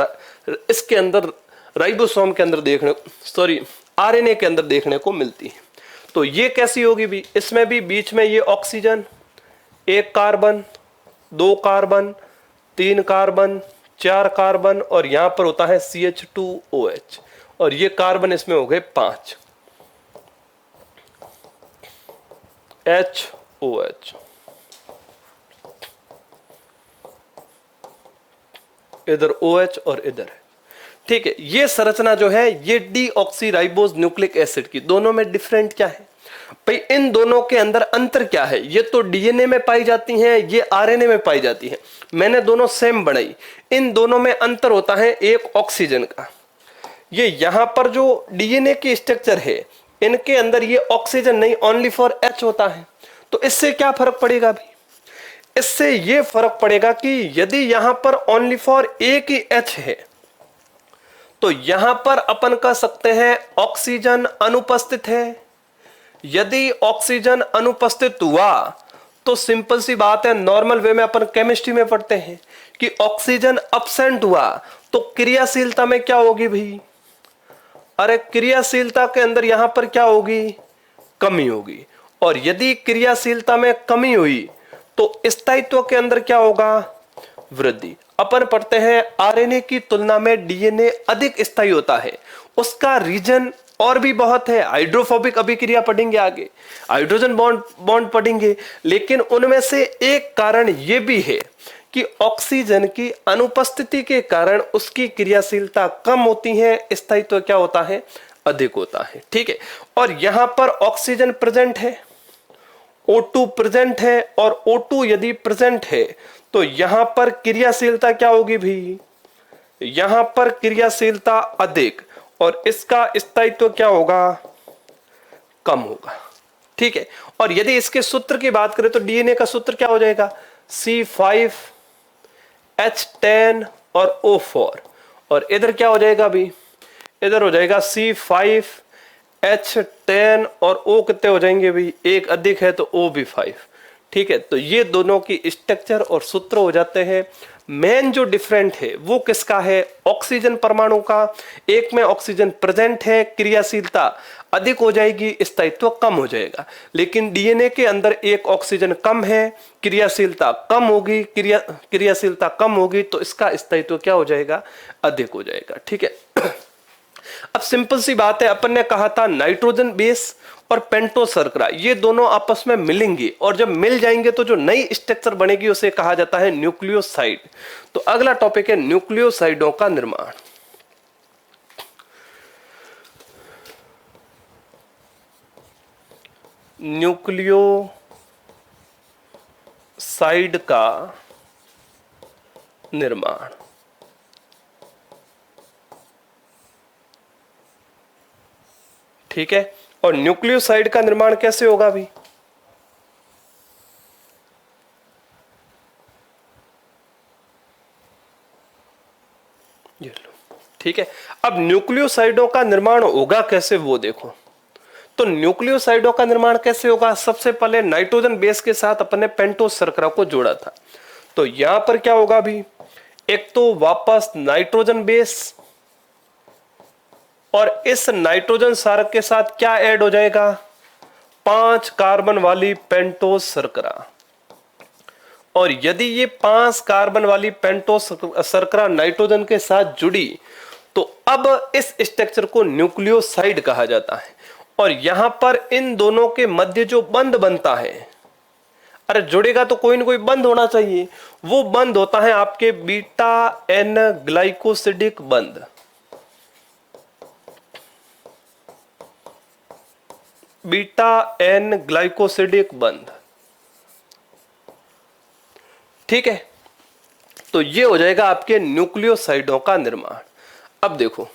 इसके अंदर राइबोसोम के अंदर आरएनए के अंदर देखने को मिलती है। तो ये कैसी होगी भी, इसमें भी बीच में ये oxygen, 1 carbon 2 carbon 3 carbon 4 carbon और यहां पर होता है CH2OH और ये कार्बन इसमें हो गए 5 HOH। इधर OH और इधर है। ठीक है, ये संरचना जो है ये डीऑक्सी राइबोस न्यूक्लिक एसिड की। दोनों में डिफरेंट क्या है भाई, इन दोनों के अंदर अंतर क्या है, ये तो डीएनए में पाई जाती हैं, ये आरएनए में पाई जाती हैं। मैंने दोनों सेम बनाई, इन दोनों में अंतर होता है एक ऑक्सीजन का। ये यहां पर जो डीएनए की स्ट्रक्चर है इनके अंदर ये ऑक्सीजन नहीं, ओनली फॉर H होता है। तो इससे क्या फर्क पड़ेगा भाई, इससे ये फर्क पड़ेगा कि यदि यहां पर ओनली फॉर एक ही H है तो यहां पर अपन कह सकते हैं ऑक्सीजन अनुपस्थित है। यदि ऑक्सीजन अनुपस्थित हुआ तो सिंपल सी बात है, नॉर्मल वे में अपन केमिस्ट्री में पढ़ते हैं कि ऑक्सीजन अब्सेंट हुआ तो क्रियाशीलता में क्या होगी भाई, अरे क्रियाशीलता के अंदर यहां पर क्या होगी, कमी होगी। और यदि क्रियाशीलता में कमी हुई तो स्थायित्व के अंदर क्या होगा, वृद्धि। अपन पढ़ते हैं आरएनए की तुलना में डीएनए अधिक स्थायी होता है। उसका रीजन और भी बहुत है, हाइड्रोफोबिक अभिक्रिया पढ़ेंगे आगे, हाइड्रोजन बॉन्ड बॉन्ड पढ़ेंगे, लेकिन उनमें से एक कारण यह भी है कि ऑक्सीजन की अनुपस्थिति के कारण उसकी क्रियाशीलता कम होती है, स्थायित्व क्या होता है, अधिक होता है। ठीक है, और यहां पर ऑक्सीजन प्रेजेंट है, O2 प्रेजेंट है, और O2 यदि प्रेजेंट है तो यहां पर क्रियाशीलता क्या होगी भी, यहां पर क्रियाशीलता अधिक, और इसका स्थायित्व क्या होगा, कम होगा। ठीक है, और यदि इसके सूत्र की बात करें तो डीएनए का सूत्र क्या हो जाएगा, C5H10 और O4, और इधर क्या हो जाएगा भी, इधर हो जाएगा C5H10 और O कितने हो जाएंगे भी, एक अधिक है तो O भी 5। ठीक है, तो ये दोनों की स्ट्रक्चर और सूत्र हो जाते हैं। मेन जो डिफरेंट है वो किसका है, ऑक्सीजन परमाणु का। एक में ऑक्सीजन प्रेजेंट है, क्रियाशीलता अधिक हो जाएगी, स्थायित्व कम हो जाएगा, लेकिन डीएनए के अंदर एक ऑक्सीजन कम है, क्रियाशीलता कम होगी, क्रियाशीलता कम होगी तो इसका स्थायित्व क्या हो जाएगा, अधिक हो जाएगा। ठीक है, अब सिंपल सी बात है, अपन ने कहा था नाइट्रोजन बेस और पेंटोस शर्करा ये दोनों आपस में मिलेंगे, और जब मिल जाएंगे तो जो नई स्ट्रक्चर बनेगी उसे कहा जाता है न्यूक्लियोसाइड। तो अगला टॉपिक है न्यूक्लियोसाइडों का निर्माण। न्यूक्लियोसाइड का निर्माण, ठीक है, और न्यूक्लियोसाइड का निर्माण कैसे होगा भी, ये लो। ठीक है, अब न्यूक्लियोसाइडों का निर्माण होगा कैसे वो देखो। तो न्यूक्लियोसाइडों का निर्माण कैसे होगा, सबसे पहले नाइट्रोजन बेस के साथ अपने पेंटोस शर्करा को जोड़ा था, तो यहां पर क्या होगा भी, एक तो वापस नाइट्रोजन बेस, और इस नाइट्रोजन क्षारक के साथ क्या ऐड हो जाएगा, 5 कार्बन वाली पेंटोस शर्करा। और यदि ये 5 कार्बन वाली पेंटोस शर्करा नाइट्रोजन के साथ जुड़ी तो अब इस स्ट्रक्चर को न्यूक्लियोसाइड कहा जाता है। और यहां पर इन दोनों के मध्य जो बंध बनता है, अरे जुड़ेगा तो कोई ना कोई बंध होना चाहिए, वो बंध होता है आपके बीटा एन ग्लाइकोसिडिक बंध। बीटा एन ग्लाइकोसिडिक बंध, ठीक है, तो ये हो जाएगा आपके न्यूक्लियोसाइडों का निर्माण। अब देखो,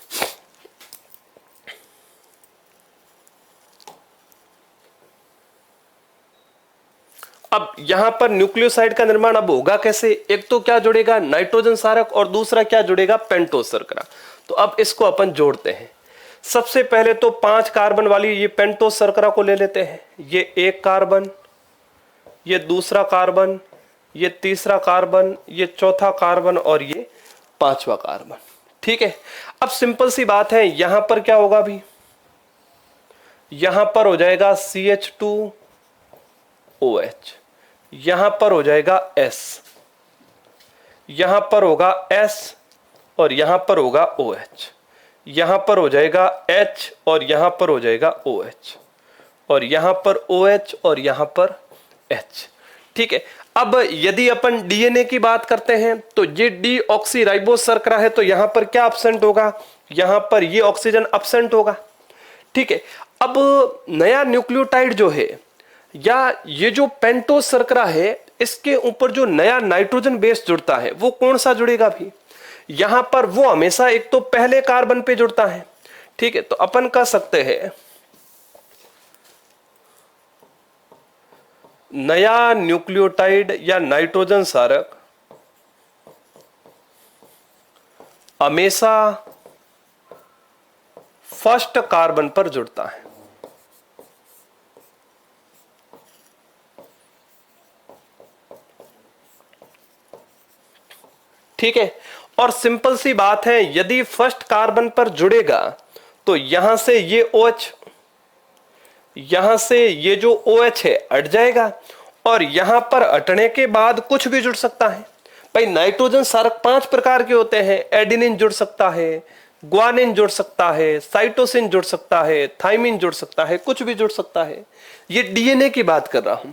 अब यहां पर न्यूक्लियोसाइड का निर्माण अब होगा कैसे, एक तो क्या जुड़ेगा, नाइट्रोजन क्षारक, और दूसरा क्या जुड़ेगा, पेंटोस शर्करा। तो अब इसको अपन जोड़ते हैं। सबसे पहले तो 5 कार्बन वाली ये पेंटोस शर्करा को ले लेते हैं, ये एक कार्बन, ये दूसरा कार्बन, ये तीसरा कार्बन, ये चौथा कार्बन, और ये 5वां कार्बन। ठीक है, अब सिंपल सी बात है, यहां पर क्या होगा भी, यहां पर हो जाएगा CH2OH, यहां पर हो जाएगा S, यहां पर होगा S, और यहां पर होगा OH, यहां पर हो जाएगा H, और यहां पर हो जाएगा OH, और यहां पर OH, और यहां पर H। ठीक है, अब यदि अपन डीएनए की बात करते हैं तो ये डीऑक्सीराइबोस शर्करा है, तो यहां पर क्या एब्सेंट होगा, यहां पर ये ऑक्सीजन एब्सेंट होगा। ठीक है, अब नया न्यूक्लियोटाइड जो है, या ये जो पेंटोस शर्करा है, इसके ऊपर जो नया नाइट्रोजन बेस जुड़ता है वो कौन सा जुड़ेगा भी, यहां पर वो हमेशा एक तो पहले कार्बन पे जुड़ता है। ठीक है, तो अपन कह सकते हैं नया न्यूक्लियोटाइड या नाइट्रोजन क्षारक हमेशा फर्स्ट कार्बन पर जुड़ता है। ठीक है, और सिंपल सी बात है, यदि फर्स्ट कार्बन पर जुड़ेगा तो यहां से ये OH, यहां से ये जो OH है हट जाएगा, और यहां पर हटने के बाद कुछ भी जुड़ सकता है। भाई नाइट्रोजन सारक 5 प्रकार के होते हैं। एडिनिन जुड़ सकता है, ग्वानिन जुड़ सकता है, साइटोसिन जुड़ सकता है, थाइमिन जुड़ सकता है, कुछ भी जुड़ सकता है। ये डीएनए की बात कर रहा हूं।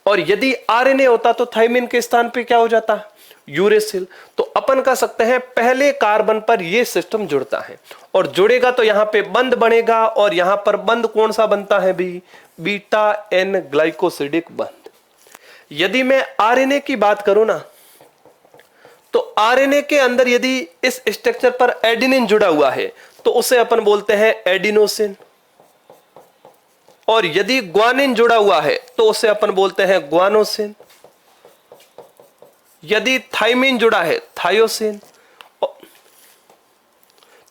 और यदि आरएनए होता तो थाइमिन के स्थान पे क्या हो जाता, यूरेसिल। तो अपन कह सकते हैं पहले कार्बन पर ये सिस्टम जुड़ता है, और जुड़ेगा तो यहां पे बंद बनेगा, और यहां पर बंद कौन सा बनता है भी, बीटा एन ग्लाइकोसिडिक बंद। यदि मैं आरएनए की बात करूं ना, तो आरएनए के अंदर यदि इस स्ट्रक्चर पर एडिनिन जुड़ा हुआ है तो उसे अपन बोलते हैं एडिनोसिन, और यदि ग्वानिन जुड़ा हुआ है तो उसे अपन बोलते हैं ग्वानोसिन। यदि थाइमिन जुड़ा है, थायोसिन।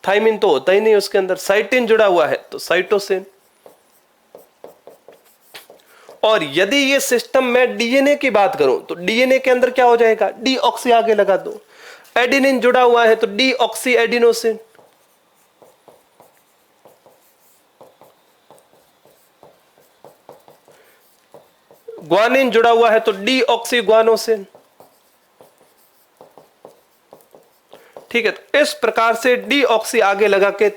थाइमिन तो होता ही नहीं उसके अंदर। साइटिन जुड़ा हुआ है तो साइटोसिन। और यदि ये सिस्टम में डीएनए की बात करूं तो डीएनए के अंदर क्या हो जाएगा, डीऑक्सी आगे लगा दो। एडिनिन जुड़ा हुआ है तो डीऑक्सी एडिनोसिन। ग्वानिन जुड़ा हुआ है तो डीऑक्सी ग्वानोसिन। ठीक है, तो इस प्रकार से डीऑक्सी आगे लगा के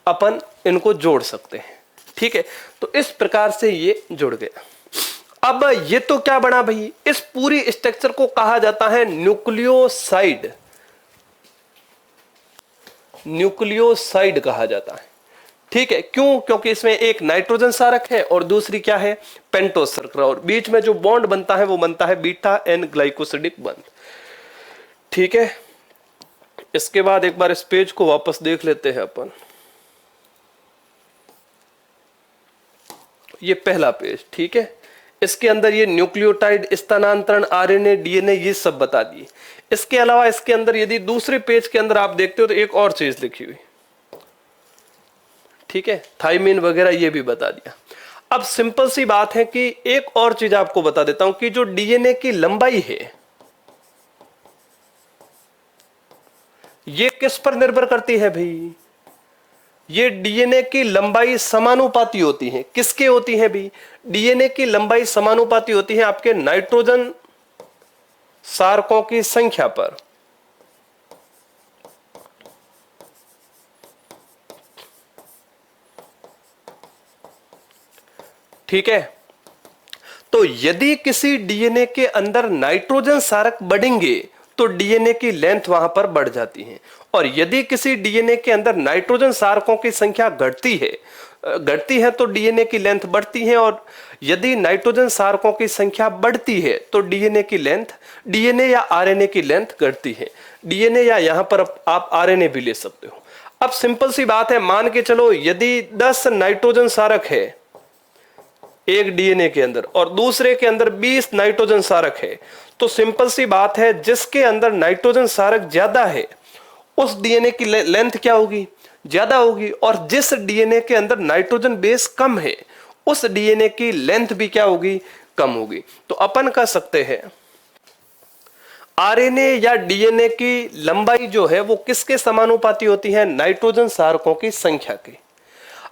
अपन इनको जोड़ सकते हैं। ठीक है, तो इस प्रकार से ये जुड़ गया। अब ये तो क्या बना भाई, इस पूरी स्ट्रक्चर को कहा जाता है न्यूक्लियोसाइड। न्यूक्लियोसाइड कहा जाता है। ठीक है, क्यों, क्योंकि इसमें एक नाइट्रोजन सारक है और दूसरी क्या है, पेंटोस सर्कल, और बीच में जो बॉन्ड बनता है वो बनता है बीटा एन ग्लाइकोसिडिक बॉन्ड। ठीक है, इसके बाद एक बार इस पेज को वापस देख लेते हैं अपन। ये पहला पेज, ठीक है, इसके अंदर ये न्यूक्लियोटाइड, स्थानांतरण, आरएनए, डीएनए, ये सब बता दिए। इसके अलावा इसके अंदर यदि दूसरे पेज के अंदर आप देखते हो तो एक और चीज लिखी हुई, ठीक है, थाइमिन वगैरह ये भी बता दिया। अब सिंपल सी बात है कि एक और चीज आपको बता देता हूं कि जो डीएनए की लंबाई है ये किस पर निर्भर करती है भाई, ये डीएनए की लंबाई समानुपाती होती है। किसके होती है भी, डीएनए की लंबाई समानुपाती होती है आपके नाइट्रोजन सारकों की संख्या पर। ठीक है, तो यदि किसी डीएनए के अंदर नाइट्रोजन सारक बढ़ेंगे तो डीएनए की लेंथ वहां पर बढ़ जाती है, और यदि किसी डीएनए के अंदर नाइट्रोजन सारकों की संख्या घटती है तो डीएनए की लेंथ बढ़ती है, और यदि नाइट्रोजन सारकों की संख्या बढ़ती है तो डीएनए की लेंथ, डीएनए या आरएनए की लेंथ घटती है। डीएनए या यहां पर आप आरएनए भी ले सकते हो। अब सिंपल सी बात है, मान के चलो यदि 10 नाइट्रोजन सारक है एक डीएनए के अंदर और दूसरे के अंदर 20 नाइट्रोजन सारक है, तो सिंपल सी बात है जिसके अंदर नाइट्रोजन सारक ज्यादा है उस डीएनए की लेंथ क्या होगी, ज्यादा होगी, और जिस डीएनए के अंदर नाइट्रोजन बेस कम है उस डीएनए की लेंथ भी क्या होगी, कम होगी। तो अपन कह सकते हैं आरएनए या डीएनए की लंबाई जो है वो किसके समानुपाती होती है, नाइट्रोजन सारकों की संख्या की।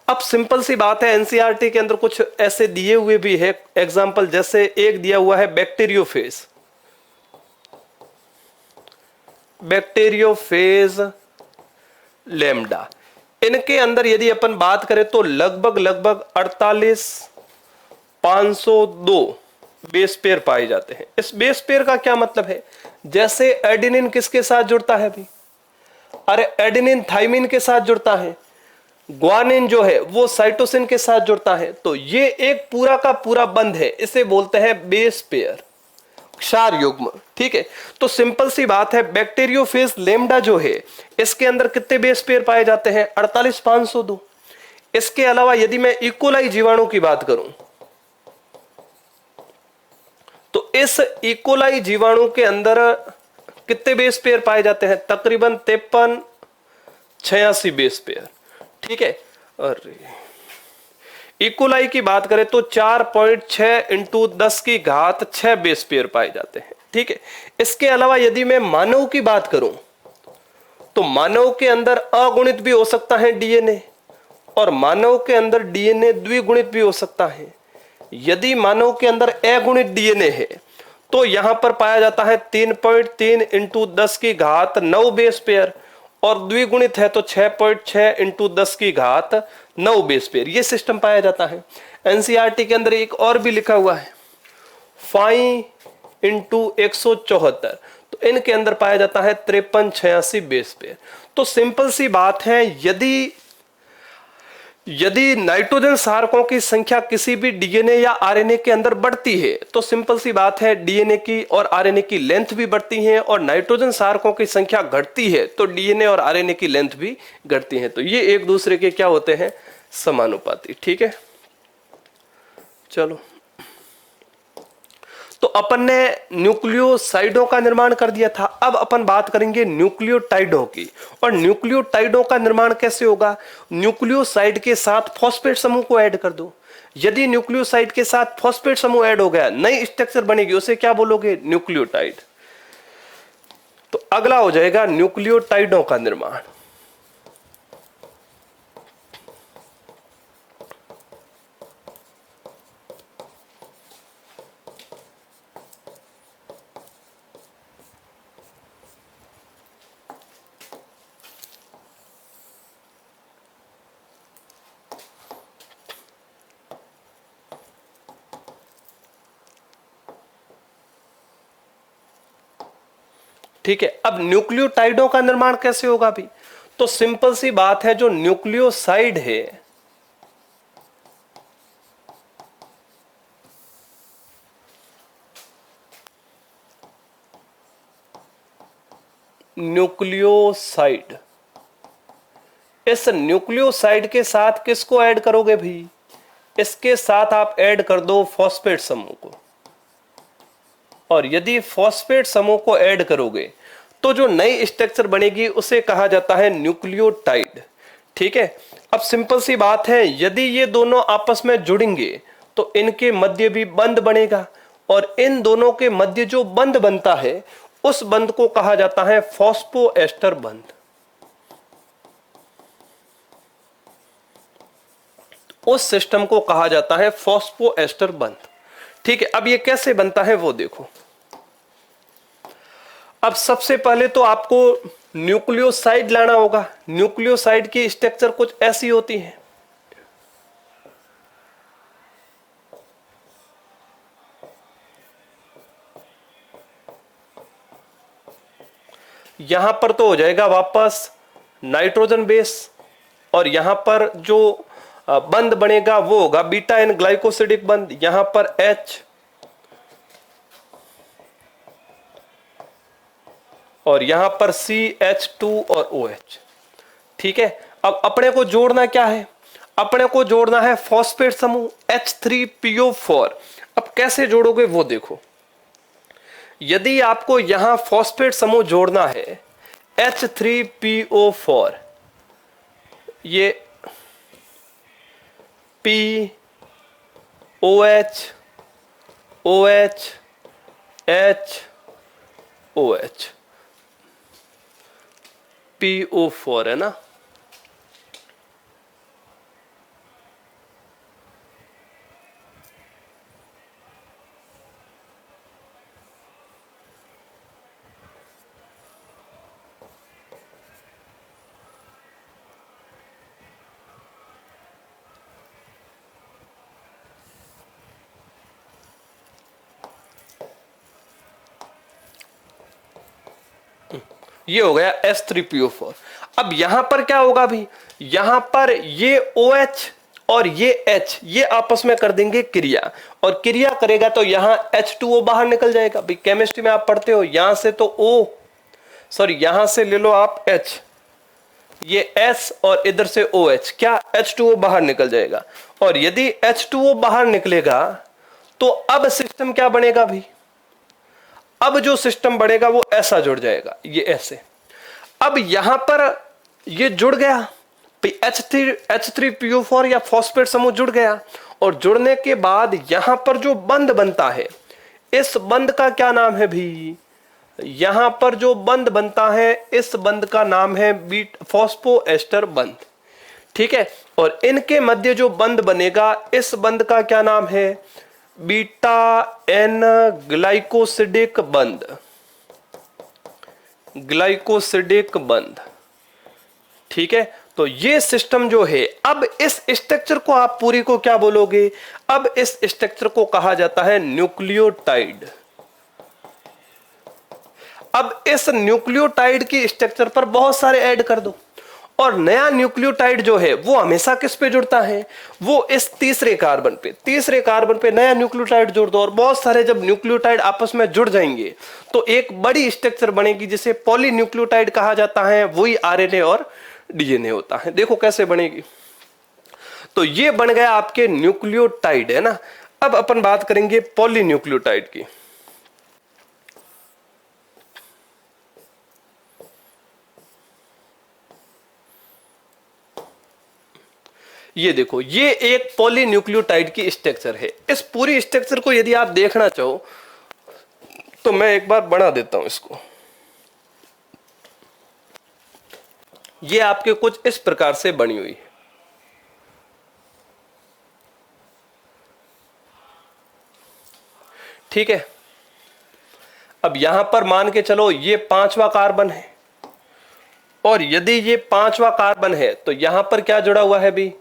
अब सिंपल सी बात है, एनसीईआरटी के अंदर कुछ ऐसे दिए हुए भी है एग्जाम्पल, जैसे एक दिया हुआ है बैक्टीरियोफेज लैम्डा। इनके अंदर यदि अपन बात करें तो लगभग 48502 बेस पेयर पाए जाते हैं। इस बेस पेयर का क्या मतलब है, जैसे एडेनिन किसके साथ जुड़ता है भी, अरे एडेनिन थाइमिन के साथ जुड़ता है, ग्वानिन जो है वो साइटोसिन के साथ जुड़ता है, तो ये एक पूरा का पूरा बंध है, इसे बोलते हैं बेस पेयर, क्षार युग्म। ठीक है, तो सिंपल सी बात है, बैक्टीरियोफेज लैम्डा जो है इसके अंदर कितने बेस पेयर पाए जाते हैं, 48502। इसके अलावा यदि मैं इकोलाई जीवाणु की बात करूं तो इस इकोलाई जीवाणु के अंदर कितने बेस पेयर पाए जाते हैं, तकरीबन 5386 बेस पेयर। ठीक है, अरे इकोलाई की बात करें तो 4.6 × 10⁻6 बेस पेयर पाए जाते हैं। ठीक है, इसके अलावा यदि मैं मानव की बात करूं तो मानव के अंदर अगुणित भी हो सकता है डीएनए, और मानव के अंदर डीएनए द्विगुणित भी हो सकता है। यदि मानव के अंदर अगुणित डीएनए है तो यहां पर पाया जाता है 3.3 इंटू 10 की घात 9 बेस पेयर, और द्विगुणित है तो 6.6 इंटू 10 की घात 9 बेस पेयर, ये सिस्टम पाया जाता है। एनसीईआरटी के अंदर एक और भी लिखा हुआ है 5 इंटू 174, तो इनके अंदर पाया जाता है 5386 बेस पेयर। तो सिंपल सी बात है, यदि नाइट्रोजन क्षारकों की संख्या किसी भी डीएनए या आरएनए के अंदर बढ़ती है तो सिंपल सी बात है डीएनए की और आरएनए की लेंथ भी बढ़ती है, और नाइट्रोजन क्षारकों की संख्या घटती है तो डीएनए और आरएनए की लेंथ भी घटती है। तो ये एक दूसरे के क्या होते हैं, समानुपाती। ठीक है, चलो, तो अपन ने न्यूक्लियोसाइडों का निर्माण कर दिया था। अब अपन बात करेंगे न्यूक्लियोटाइडों की। और न्यूक्लियोटाइडों का निर्माण कैसे होगा, न्यूक्लियोसाइड के साथ फॉस्फेट समूह को ऐड कर दो। यदि न्यूक्लियोसाइड के साथ फॉस्फेट समूह ऐड हो गया, नई स्ट्रक्चर बनेगी, उसे क्या बोलोगे, न्यूक्लियोटाइड। तो अगला हो जाएगा न्यूक्लियोटाइडों का निर्माण। ठीक है, अब न्यूक्लियोटाइडों का निर्माण कैसे होगा भी, तो सिंपल सी बात है, जो न्यूक्लियोसाइड है न्यूक्लियोसाइड, इस न्यूक्लियोसाइड के साथ किसको ऐड करोगे भी, इसके साथ आप ऐड कर दो फॉस्फेट समूह को। और यदि फॉस्फेट समूह को ऐड करोगे तो जो नई स्ट्रक्चर बनेगी उसे कहा जाता है न्यूक्लियोटाइड। ठीक है, अब सिंपल सी बात है, यदि ये दोनों आपस में जुड़ेंगे तो इनके मध्य भी बंध बनेगा, और इन दोनों के मध्य जो बंध बनता है उस बंध को कहा जाता है फॉस्फोएस्टर बंध। उस सिस्टम को कहा जाता है फॉस्फोएस्टर बंध। ठीक है, अब ये कैसे बनता है वो देखो। अब सबसे पहले तो आपको न्यूक्लियोसाइड लाना होगा। न्यूक्लियोसाइड की स्ट्रक्चर कुछ ऐसी होती है, यहां पर तो हो जाएगा वापस नाइट्रोजन बेस, और यहां पर जो बंध बनेगा वो होगा बीटा एन ग्लाइकोसिडिक बंध, यहां पर H, और यहां पर CH2 और OH। ठीक है, अब अपने को जोड़ना क्या है, अपने को जोड़ना है फॉस्फेट समूह H3PO4। अब कैसे जोड़ोगे वो देखो। यदि आपको यहां फॉस्फेट समूह जोड़ना है H3PO4, ये P OH OH H OH, PO4 है ना। ये हो गया H3PO4। अब यहां पर क्या होगा भी, यहां पर ये OH और ये H ये आपस में कर देंगे क्रिया, और क्रिया करेगा तो यहां H2O बाहर निकल जाएगा। भाई केमिस्ट्री में आप पढ़ते हो, यहां से तो O, सॉरी यहां से ले लो आप H, ये S और इधर से OH, क्या H2O बाहर निकल जाएगा। और यदि H2O बाहर निकलेगा तो अब सिस्टम क्या बनेगा भी, अब जो सिस्टम बनेगा वो ऐसा जुड़ जाएगा, ये ऐसे। अब यहां पर ये जुड़ गया, H3PO4 या फॉस्फेट समूह जुड़ गया, और जुड़ने के बाद यहां पर जो बंध बनता है, इस बंध का क्या नाम है भी, यहां पर जो बंध बनता है इस बंध का नाम है फॉस्फोएस्टर बंध। ठीक है, और इनके मध्य जो बंध बनेगा इस बंध का क्या नाम है, बीटा एन ग्लाइकोसिडिक बंध, ग्लाइकोसिडिक बंध। ठीक है, तो ये सिस्टम जो है, अब इस स्ट्रक्चर को आप पूरी को क्या बोलोगे? अब इस स्ट्रक्चर को कहा जाता है न्यूक्लियोटाइड। अब इस न्यूक्लियोटाइड की स्ट्रक्चर पर बहुत सारे ऐड कर दो, और नया न्यूक्लियोटाइड जो है वो हमेशा किस पे जुड़ता है? वो इस तीसरे कार्बन पे, तीसरे कार्बन पे नया न्यूक्लियोटाइड जोड़ दो, और बहुत सारे जब न्यूक्लियोटाइड आपस में जुड़ जाएंगे तो एक बड़ी स्ट्रक्चर बनेगी जिसे पॉलीन्यूक्लियोटाइड कहा जाता है। वही आरएनए और डीएनए होता है। देखो कैसे बनेगी। तो ये बन गया आपके न्यूक्लियोटाइड, है ना। अब अपन बात करेंगे पॉलीन्यूक्लियोटाइड की। ये देखो, ये एक पॉलीन्यूक्लियोटाइड की स्ट्रक्चर है। इस पूरी स्ट्रक्चर को यदि आप देखना चाहो तो मैं एक बार बना देता हूं इसको। ये आपके कुछ इस प्रकार से बनी हुई है। ठीक है, अब यहां पर मान के चलो ये 5वां कार्बन है, और यदि ये 5वां कार्बन है तो यहां पर क्या जुड़ा हुआ है भी?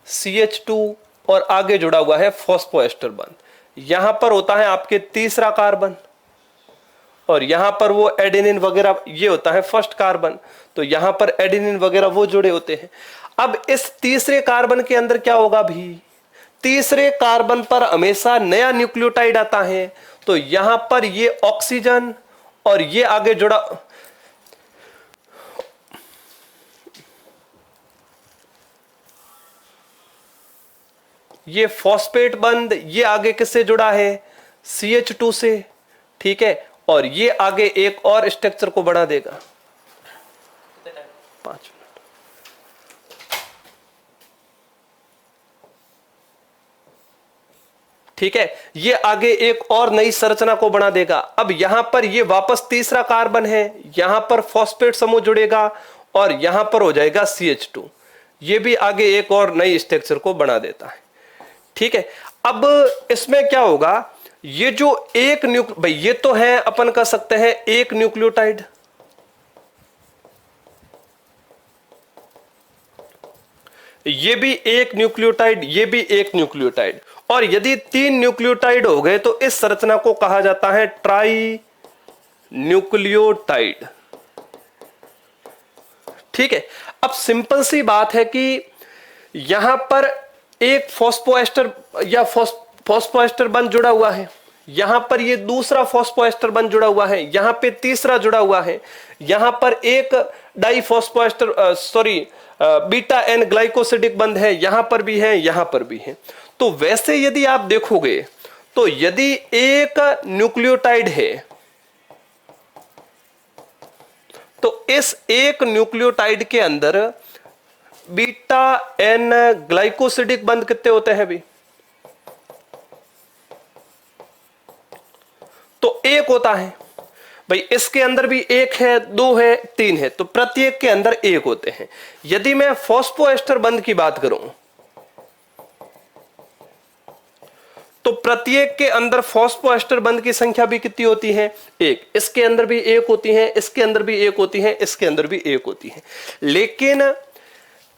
CH2, और आगे जुड़ा हुआ है फॉस्फोएस्टर बंध। यहां पर होता है आपके तीसरा कार्बन, और यहां पर वो एडेनिन वगैरह, ये होता है फर्स्ट कार्बन। तो यहां पर एडेनिन वगैरह वो जुड़े होते हैं। अब इस तीसरे कार्बन के अंदर क्या होगा भी? तीसरे कार्बन पर हमेशा नया न्यूक्लियोटाइड आता है। तो यहां पर ये ऑक्सीजन, और ये आगे जुड़ा, ये फॉस्फेट बंध, ये आगे किससे जुड़ा है? CH2 से। ठीक है, और ये आगे एक और स्ट्रक्चर को बढ़ा देगा। 5 मिनट। ठीक है, ये आगे एक और नई संरचना को बना देगा। अब यहां पर ये वापस तीसरा कार्बन है, यहां पर फॉस्फेट समूह जुड़ेगा, और यहां पर हो जाएगा CH2। ये भी आगे एक और नई स्ट्रक्चर को बना देता है। ठीक है, अब इसमें क्या होगा? ये जो एक भाई ये तो है, अपन कह सकते हैं एक न्यूक्लियोटाइड, ये भी एक न्यूक्लियोटाइड, ये भी एक न्यूक्लियोटाइड, और यदि 3 न्यूक्लियोटाइड हो गए तो इस संरचना को कहा जाता है ट्राई न्यूक्लियोटाइड। ठीक है, अब सिंपल सी बात है कि यहां पर एक फॉस्फोएस्टर या फॉस्फोएस्टर बंध जुड़ा हुआ है, यहां पर ये दूसरा फॉस्फोएस्टर बंध जुड़ा हुआ है, यहां पे तीसरा जुड़ा हुआ है, यहां पर एक डाइफॉस्फोएस्टर बीटा एन ग्लाइकोसिडिक बंध है, यहां पर भी है, यहां पर भी है। तो वैसे यदि आप देखोगे तो यदि एक न्यूक्लियोटाइड है तो इस एक न्यूक्लियोटाइड के अंदर बीटा एन ग्लाइकोसिडिक बंध कितने होते हैं भी? तो एक होता है भाई। इसके अंदर भी एक है, 2 है, 3 है, तो प्रत्येक के अंदर एक होते हैं। यदि मैं फॉस्फोएस्टर बंध की बात करूं तो प्रत्येक के अंदर फॉस्फोएस्टर बंध की संख्या भी कितनी होती है? एक। इसके अंदर भी एक होती है, इसके अंदर भी एक होती है, इसके अंदर भी एक होती है। लेकिन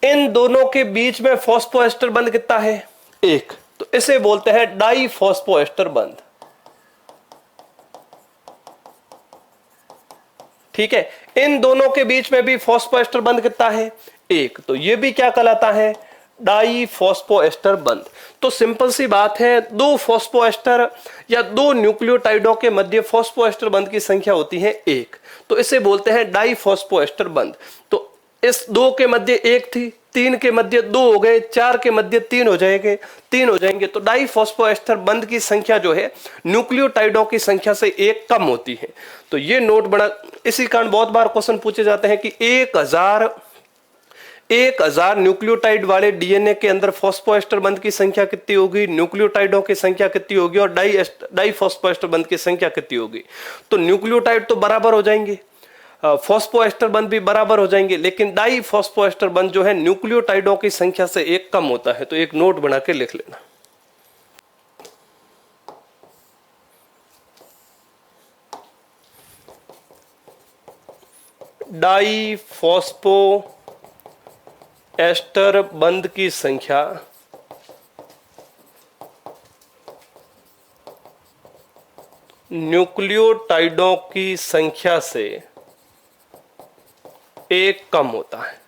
इन दोनों के बीच में फॉस्फोएस्टर बंध कितना है? एक। तो इसे बोलते हैं डाई फॉस्फोएस्टर बंध। ठीक है, इन दोनों के बीच में भी फॉस्फोएस्टर बंध कितना है? एक। तो ये भी क्या कहलाता है? डाई फॉस्फोएस्टर बंध। तो सिंपल सी बात है, 2 फॉस्फोएस्टर या 2 न्यूक्लियोटाइडों के मध्य फॉस्फोएस्टर बंध की संख्या होती है 1, तो इसे बोलते हैं डाई फॉस्फोएस्टर बंध। तो इस 2 के मध्य 1 थी, 3 के मध्य 2 हो गए, 4 के मध्य 3 हो जाएंगे, 3 हो जाएंगे। तो डाई फॉस्फोएस्टर बंध की संख्या जो है न्यूक्लियोटाइडों की संख्या से 1 कम होती है। तो ये नोट बड़ा, इसी कारण बहुत बार क्वेश्चन पूछे जाते हैं कि 1000 न्यूक्लियोटाइड वाले डीएनए के अंदर फॉस्फोएस्टर बंध की संख्या कितनी होगी, न्यूक्लियोटाइडों की संख्या कितनी होगी, और डाई फॉस्फोएस्टर बंध की संख्या कितनी होगी। तो न्यूक्लियोटाइड तो बराबर हो जाएंगे, फॉस्फोएस्टर बंध भी बराबर हो जाएंगे, लेकिन डाई फॉस्फोएस्टर बंध जो है न्यूक्लियोटाइडों की संख्या से 1 कम होता है। तो एक नोट बना के लिख लेना। डाई फॉस्फो एस्टर बंध की संख्या न्यूक्लियोटाइडों की संख्या से एक कम होता है।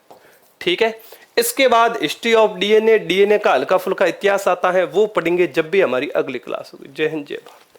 ठीक है, इसके बाद हिस्ट्री ऑफ डीएनए, डीएनए का हल्का फुल्का इतिहास आता है, वो पढ़ेंगे जब भी हमारी अगली क्लास होगी। जय हिंद, जय भारत।